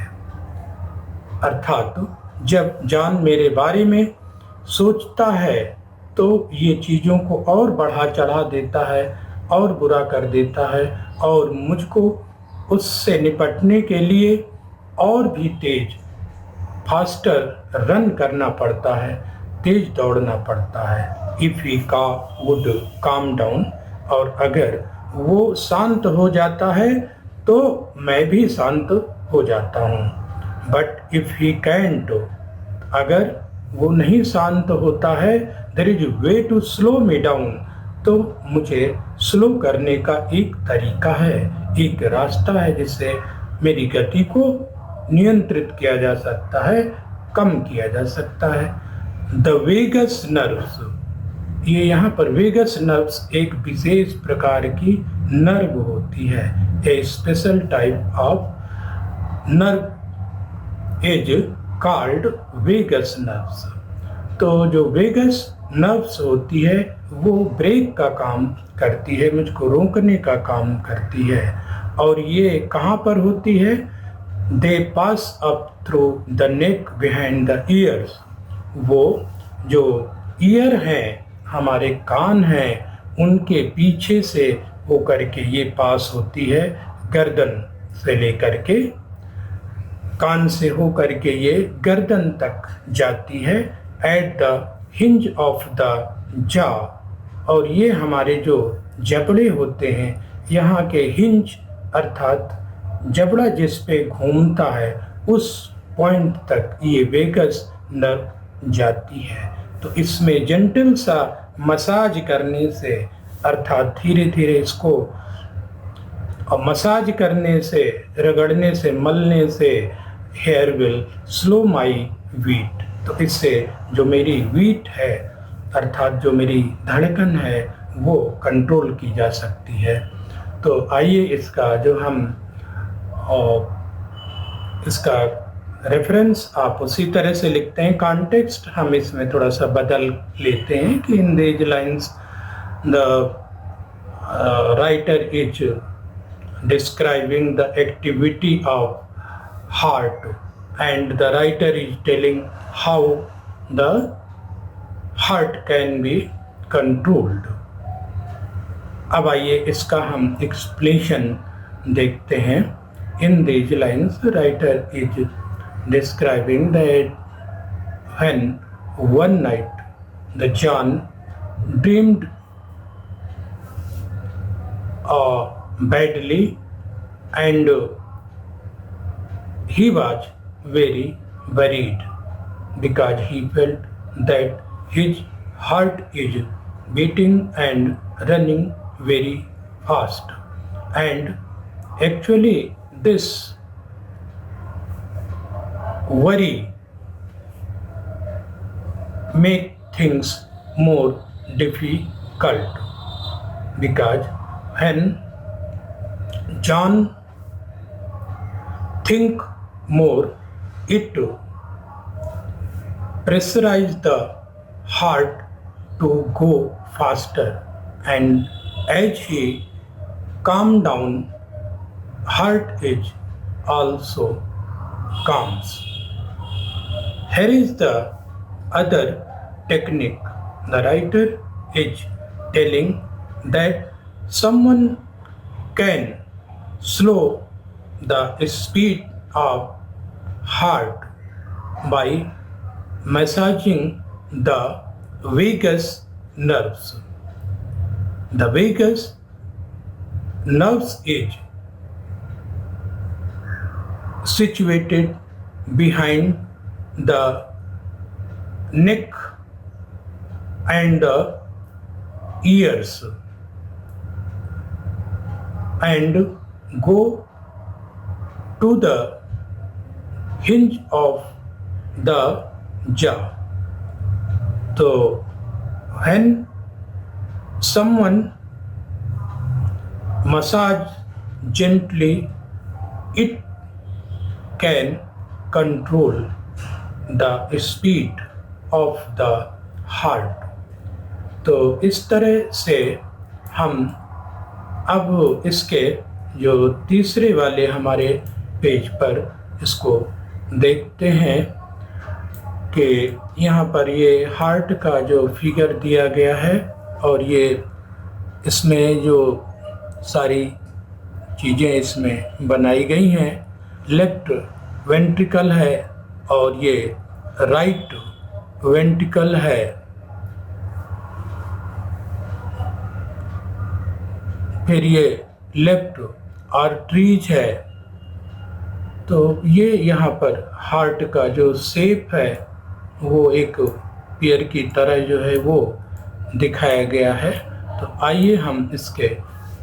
[SPEAKER 1] अर्थात जब जॉन मेरे बारे में सोचता है तो ये चीज़ों को और बढ़ा चढ़ा देता है और बुरा कर देता है, और मुझको उससे निपटने के लिए और भी तेज फास्टर रन करना पड़ता है, तेज दौड़ना पड़ता है. इफ़ ही का वुड काम डाउन, और अगर वो शांत हो जाता है तो मैं भी शांत हो जाता हूँ. बट इफ़ ही कैंट, अगर वो नहीं शांत होता है, there is way to slow me down, तो मुझे स्लो करने का एक तरीका है, एक रास्ता है जिससे मेरी गति को नियंत्रित किया जा सकता है, कम किया जा सकता है. द वेगस नर्व्स, ये यहाँ पर वेगस नर्व्स एक विशेष प्रकार की नर्व होती है. A special type of nerve is called vagus nerves. तो जो वेगस नर्व्स होती है वो ब्रेक का काम करती है, मुझको रोकने का काम करती है. और ये कहाँ पर होती है? They pass up through the neck behind the ears. वो जो ईयर हैं, हमारे कान हैं, उनके पीछे से होकर के ये पास होती है, गर्दन से लेकर के, कान से होकर के ये गर्दन तक जाती है. At the hinge of the jaw, और ये हमारे जो जबड़े होते हैं, यहाँ के हिंज अर्थात जबड़ा जिस पे घूमता है, उस पॉइंट तक ये वेगस नर्व जाती है. तो इसमें जेंटल सा मसाज करने से, अर्थात धीरे धीरे इसको और मसाज करने से, रगड़ने से, मलने से here will slow my beat. तो इससे जो मेरी बीट है अर्थात जो मेरी धड़कन है वो कंट्रोल की जा सकती है। तो आइए इसका जो हम इसका रेफरेंस आप उसी तरह से लिखते हैं, कॉन्टेक्स्ट हम इसमें थोड़ा सा बदल लेते हैं कि इन these lines the writer is describing the activity of heart and the writer is telling how the heart can be controlled. अब आइए इसका हम एक्सप्लेनेशन देखते हैं। In these lines, the writer is describing that when one night the John dreamed badly and he was very worried because he felt that his heart is beating and running very fast, and actually this worry make things more difficult because when John think more, it pressurize the heart to go faster, and as he calm down, heart is also calms. Here is the other technique. The writer is telling that someone can slow the speed of heart by massaging the vagus nerves. The vagus nerves is situated behind the neck and the ears and go to the hinge of the jaw. So when someone massage gently, it can control the speed of the heart. तो इस तरह से हम अब इसके जो तीसरे वाले हमारे पेज पर इसको देखते हैं कि यहाँ पर ये हार्ट का जो फिगर दिया गया है और ये इसमें जो सारी चीज़ें इसमें बनाई गई हैं। लेफ्ट वेंट्रिकल है और ये राइट वेंट्रिकल है। फिर ये लेफ्ट आर्टरीज है। तो ये यहाँ पर हार्ट का जो शेप है वो एक पेयर की तरह जो है वो दिखाया गया है। तो आइए हम इसके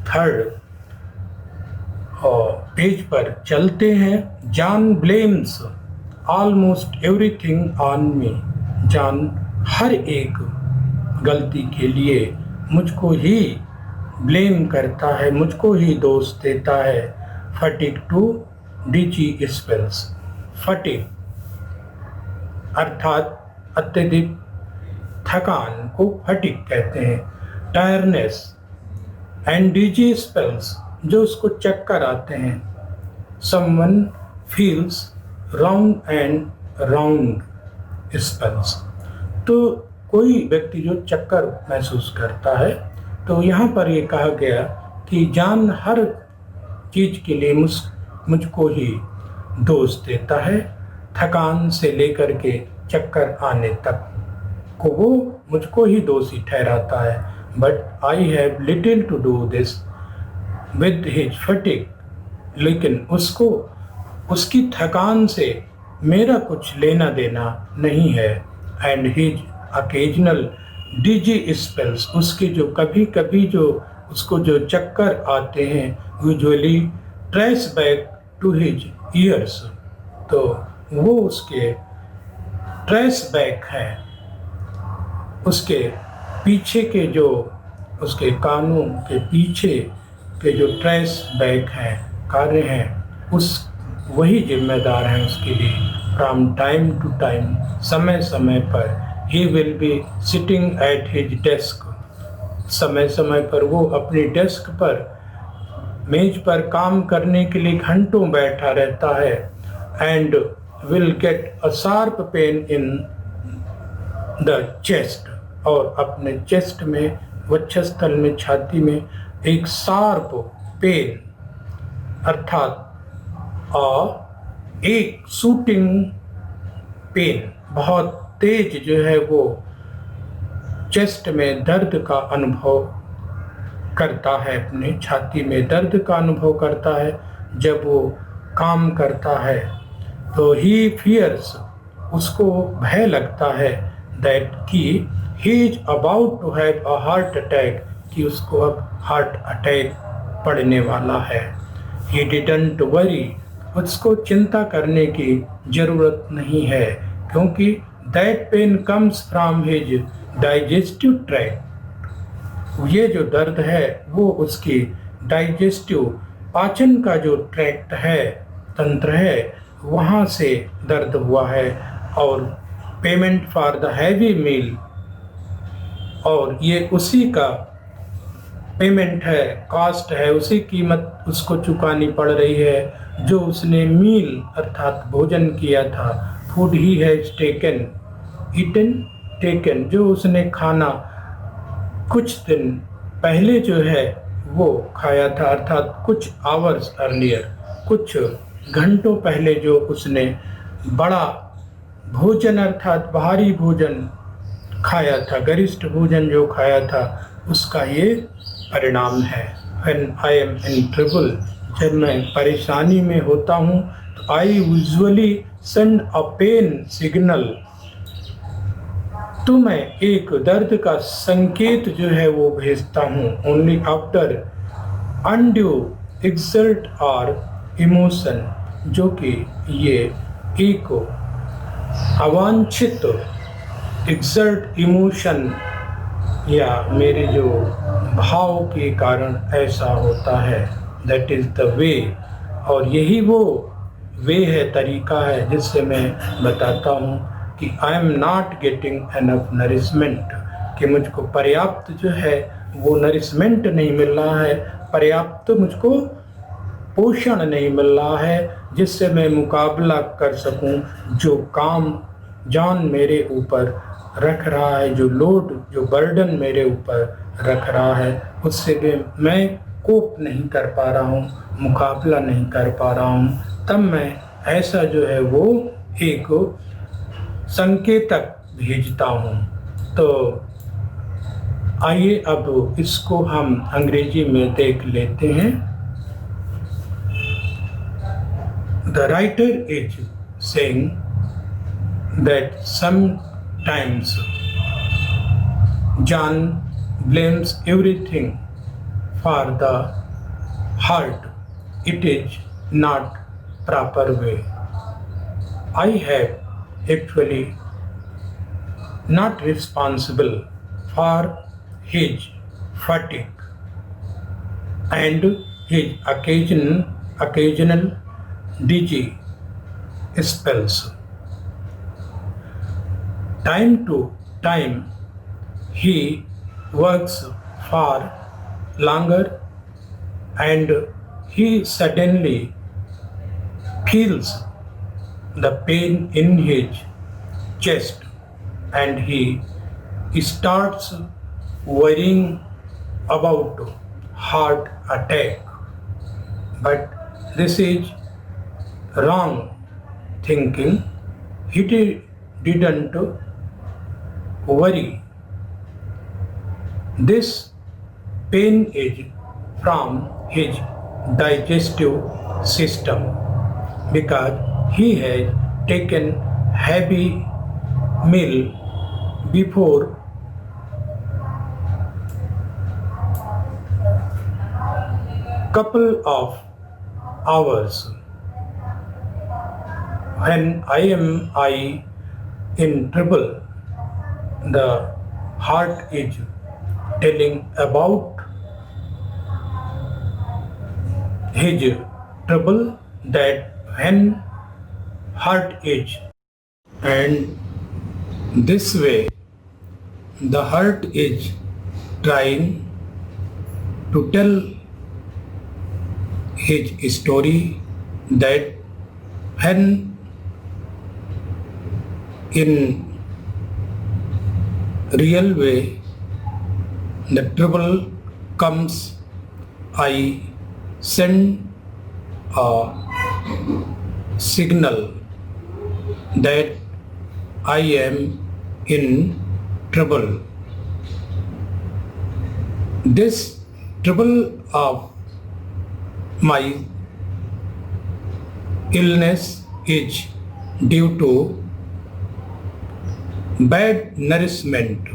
[SPEAKER 1] थर्ड पेज पर चलते हैं। John blames almost everything on me. John हर एक गलती के लिए मुझको ही ब्लेम करता है, मुझको ही दोष देता है। Fatigue to dizzy spells. Fatigue अर्थात अत्यधिक थकान को फटीग कहते हैं। टायरनेस एंड डीजी स्पेल्स जो उसको चक्कर आते हैं। Someone feels round and round spells. तो कोई व्यक्ति जो चक्कर महसूस करता है। तो यहाँ पर ये कहा गया कि जान हर चीज़ के लिए मुझको ही दोष देता है, थकान से लेकर के चक्कर आने तक को वो मुझको ही दोषी ठहराता है। But I have little to do this with his fatigue. लेकिन उसको उसकी थकान से मेरा कुछ लेना देना नहीं है। एंड हिज अकेजनल डीजी स्पेल्स, उसके जो कभी कभी जो उसको जो चक्कर आते हैं usually trace back to his ears, तो वो उसके ट्रेस बैक है, उसके पीछे के जो उसके कानों के पीछे के जो ट्रेस बैक हैं, कार्य हैं, उस वही जिम्मेदार हैं उसके लिए। फ्रॉम टाइम टू टाइम, समय समय पर, he will be sitting at his desk, समय समय पर वो अपनी डेस्क पर, मेज पर काम करने के लिए घंटों बैठा रहता है। And will get a sharp pain in the chest, और अपने चेस्ट में, वक्षस्थल में, छाती में एक शार्प पेन अर्थात एक शूटिंग पेन, बहुत तेज जो है वो चेस्ट में दर्द का अनुभव करता है, अपने छाती में दर्द का अनुभव करता है जब वो काम करता है। तो ही फियर्स, उसको भय लगता है, दैट कि he is about to have a heart attack, कि उसको अब हार्ट अटैक पड़ने वाला है। ही डिडंट वरी, उसको चिंता करने की जरूरत नहीं है, क्योंकि that pain comes from his digestive tract, ये जो दर्द है वो उसकी डाइजेस्टिव, पाचन का जो ट्रैक्ट है, तंत्र है, वहाँ से दर्द हुआ है। और पेमेंट फॉर द हैवी मील, और ये उसी का पेमेंट है, कॉस्ट है, उसी कीमत उसको चुकानी पड़ रही है जो उसने मील अर्थात भोजन किया था। Food he has taken, eaten, taken, जो उसने खाना कुछ दिन पहले जो है वो खाया था, अर्थात कुछ आवर्स अर्लियर, कुछ घंटों पहले जो उसने बड़ा भोजन अर्थात भारी भोजन खाया था, गरिष्ठ भोजन जो खाया था, उसका ये परिणाम है। When I am in trouble, जब मैं परेशानी में होता हूँ तो I usually send a pain signal, तो मैं एक दर्द का संकेत जो है वो भेजता हूँ। Only after undue exert or emotion, जो कि ये एक अवांछित exert emotion या मेरे जो भाव के कारण ऐसा होता है, दैट इज़ द वे, और यही वो वे है, तरीका है जिससे मैं बताता हूँ कि I am not getting enough nourishment, कि मुझको पर्याप्त जो है वो नरिशमेंट नहीं मिल रहा है, पर्याप्त मुझको पोषण नहीं मिल रहा है जिससे मैं मुकाबला कर सकूं जो काम जान मेरे ऊपर रख रहा है, जो लोड, जो बर्डन मेरे ऊपर रख रहा है, उससे भी मैं कोप नहीं कर पा रहा हूँ, मुकाबला नहीं कर पा रहा हूँ। तब मैं ऐसा जो है वो एक संकेतक भेजता हूँ। तो आइए अब इसको हम अंग्रेजी में देख लेते हैं। The writer is saying that sometimes John blames everything for the hurt. It is not proper way. I have actually not responsible for his fatigue and his occasional dizzy spells. Time to time he works for longer and he suddenly feels the pain in his chest and he starts worrying about heart attack. But this is wrong thinking. He didn't worry. This pain is from his digestive system because he has taken heavy meal before couple of hours. When I am in trouble, the heart is telling about his trouble, that when heart is, and this way the heart is trying to tell his story, that when in real way the trouble comes, I send a signal that I am in trouble. This trouble of my illness is due to bad nourishment,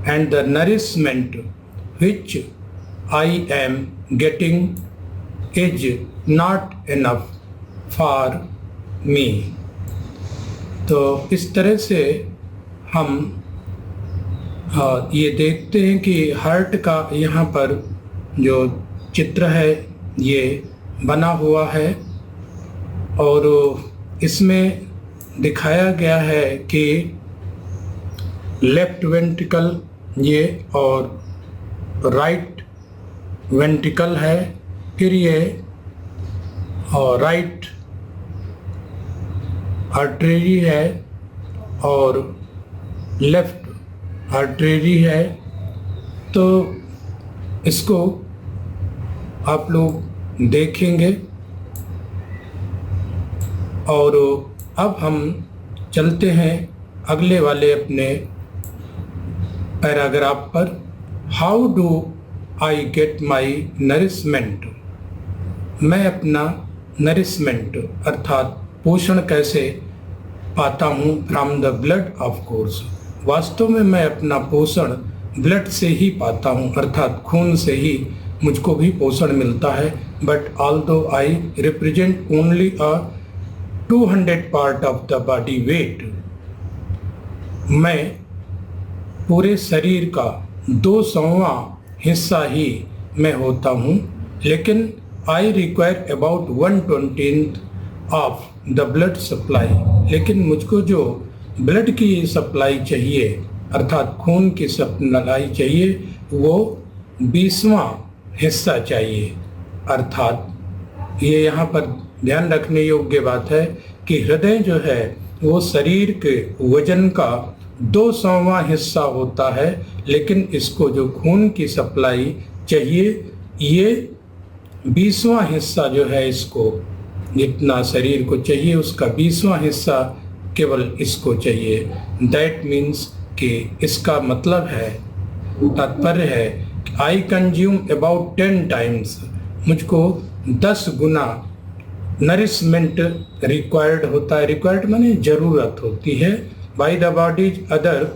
[SPEAKER 1] and the nourishment which I am getting is not enough for me. तो इस तरह से हम ये देखते हैं कि हार्ट का यहाँ पर जो चित्र है ये बना हुआ है, और इसमें दिखाया गया है कि लेफ्ट वेंट्रिकल ये और राइट वेंट्रिकल है, फिर ये और राइट आर्टरी है और लेफ्ट आर्टरी है। तो इसको आप लोग देखेंगे, और अब हम चलते हैं अगले वाले अपने पैराग्राफ पर। How do I get my nourishment, मैं अपना नरिशमेंट अर्थात पोषण कैसे पाता हूँ from the blood of course. वास्तव में मैं अपना पोषण ब्लड से ही पाता हूँ, अर्थात खून से ही मुझको भी पोषण मिलता है। But although I represent only a 200 part of the body weight, मैं पूरे शरीर का 200वां हिस्सा ही मैं होता हूँ, लेकिन I require about 1/20 of the blood supply, लेकिन मुझको जो ब्लड की सप्लाई चाहिए अर्थात खून की सप्लाई चाहिए वो 20वां हिस्सा चाहिए। अर्थात ये यहाँ पर ध्यान रखने योग्य बात है कि हृदय जो है वो शरीर के वजन का 200वां हिस्सा होता है, लेकिन इसको जो खून की सप्लाई चाहिए ये 20वां हिस्सा जो है, इसको जितना शरीर को चाहिए उसका 20वां हिस्सा केवल इसको चाहिए। दैट मीन्स कि इसका मतलब है, तात्पर्य है आई कंज्यूम अबाउट 10 टाइम्स, मुझको 10 गुना नरिशमेंट रिक्वायर्ड होता है। रिक्वायर्ड माने ज़रूरत होती है by the bodies other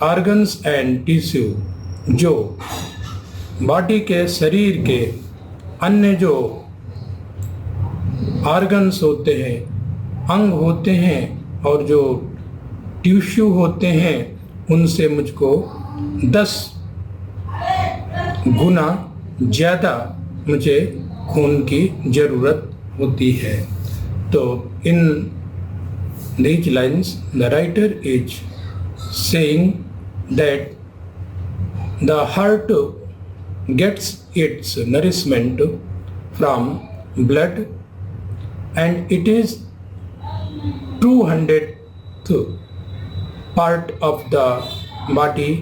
[SPEAKER 1] organs and tissue, जो बॉडी के शरीर के अन्य जो ऑर्गन्स होते हैं, अंग होते हैं और जो टिश्यू होते हैं, उनसे मुझको 10 गुना ज़्यादा मुझे खून की ज़रूरत होती है। तो इन these lines the writer is saying that the heart gets its nourishment from blood, and it is 200th part of the body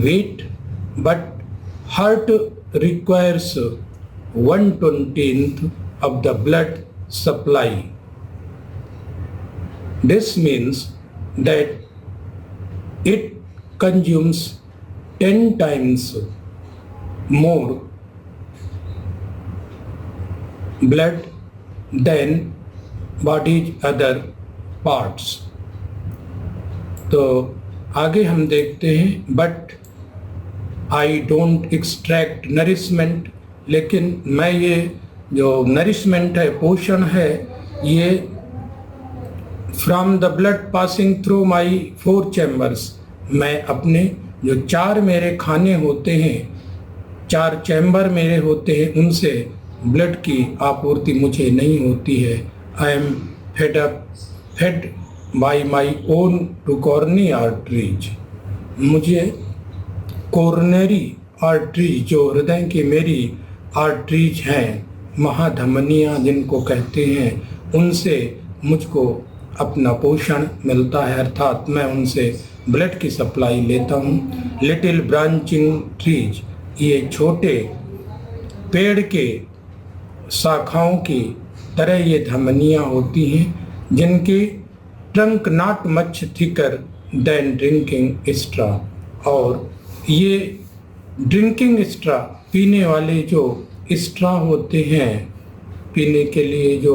[SPEAKER 1] weight, but heart requires 1/20th of the blood supply. This means that it consumes 10 times more blood than body's other parts. तो आगे हम देखते हैं, but I don't extract nourishment, लेकिन मैं ये जो नरिशमेंट है, पोषण है, ये from the blood passing through my 4 chambers, मैं अपने जो 4 मेरे खाने होते हैं, 4 चैम्बर मेरे होते हैं, उनसे ब्लड की आपूर्ति मुझे नहीं होती है। I am fed by my own two coronary arteries, मुझे कोरोनरी आर्टरीज, जो हृदय की मेरी आर्टरीज हैं, महाधमनियाँ जिनको कहते हैं, उनसे मुझको अपना पोषण मिलता है, अर्थात मैं उनसे ब्लड की सप्लाई लेता हूँ। लिटिल ब्रांचिंग ट्रीज, ये छोटे पेड़ के शाखाओं की तरह ये धमनियाँ होती हैं, जिनकी trunk not much thicker than drinking straw, और ये ड्रिंकिंग स्ट्रा, पीने वाले जो स्ट्रा होते हैं, पीने के लिए जो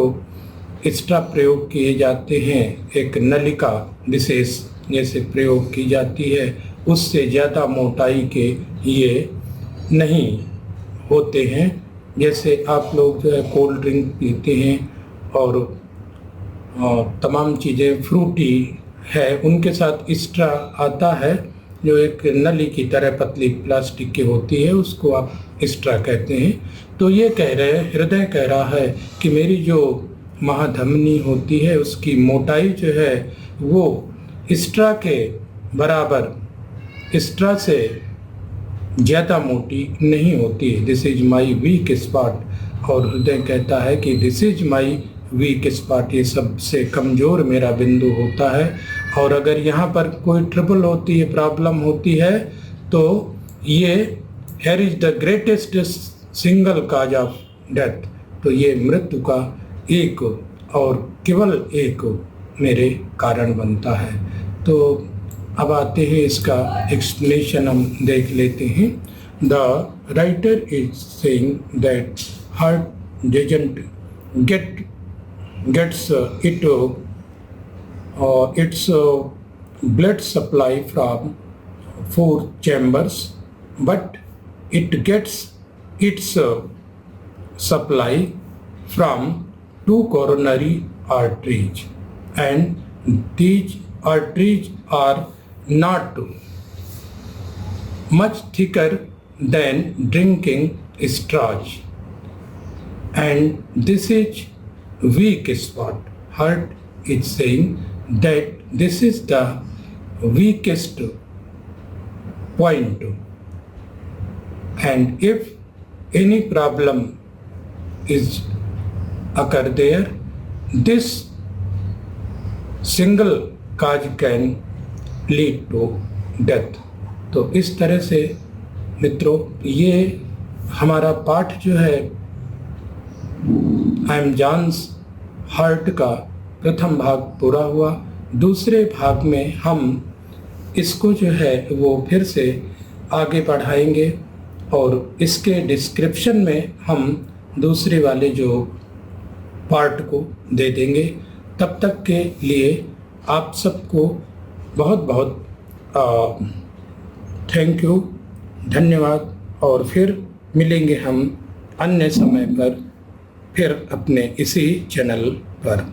[SPEAKER 1] स्ट्रा प्रयोग किए जाते हैं, एक नलिका विशेष जैसे प्रयोग की जाती है, उससे ज़्यादा मोटाई के ये नहीं होते हैं। जैसे आप लोग जो है कोल्ड ड्रिंक पीते हैं और तमाम चीज़ें फ्रूटी है, उनके साथ स्ट्रा आता है, जो एक नली की तरह पतली प्लास्टिक की होती है, उसको आप स्ट्रा कहते हैं। तो ये कह रहे हैं, हृदय कह रहा है कि मेरी जो महाधमनी होती है, उसकी मोटाई जो है वो स्ट्रा के बराबर, स्ट्रा से ज़्यादा मोटी नहीं होती है। This is my week spot, और हृदय कहता है कि this is my week spot, ये सबसे कमज़ोर मेरा बिंदु होता है, और अगर यहाँ पर कोई ट्रबल होती है, प्रॉब्लम होती है, तो ये here is the greatest single cause of death, तो ये मृत्यु का एक और केवल एक मेरे कारण बनता है। तो अब आते हैं इसका एक्सप्लेनेशन हम देख लेते हैं। The writer is saying that heart doesn't gets its blood supply from 4 chambers, but it gets its supply from 2 coronary arteries, and these arteries are not much thicker than drinking straws, and this is weak spot. Heart is saying that this is the weakest point, and if any problem is occur there, this single cause can lead to death. तो इस तरह से मित्रों, ये हमारा पाठ जो है आई एम जॉन्स हार्ट का प्रथम भाग पूरा हुआ। दूसरे भाग में हम इसको जो है वो फिर से आगे बढ़ाएंगे, और इसके डिस्क्रिप्शन में हम दूसरे वाले जो पार्ट को दे देंगे। तब तक के लिए आप सबको बहुत बहुत थैंक यू, धन्यवाद, और फिर मिलेंगे हम अन्य समय पर फिर अपने इसी चैनल पर।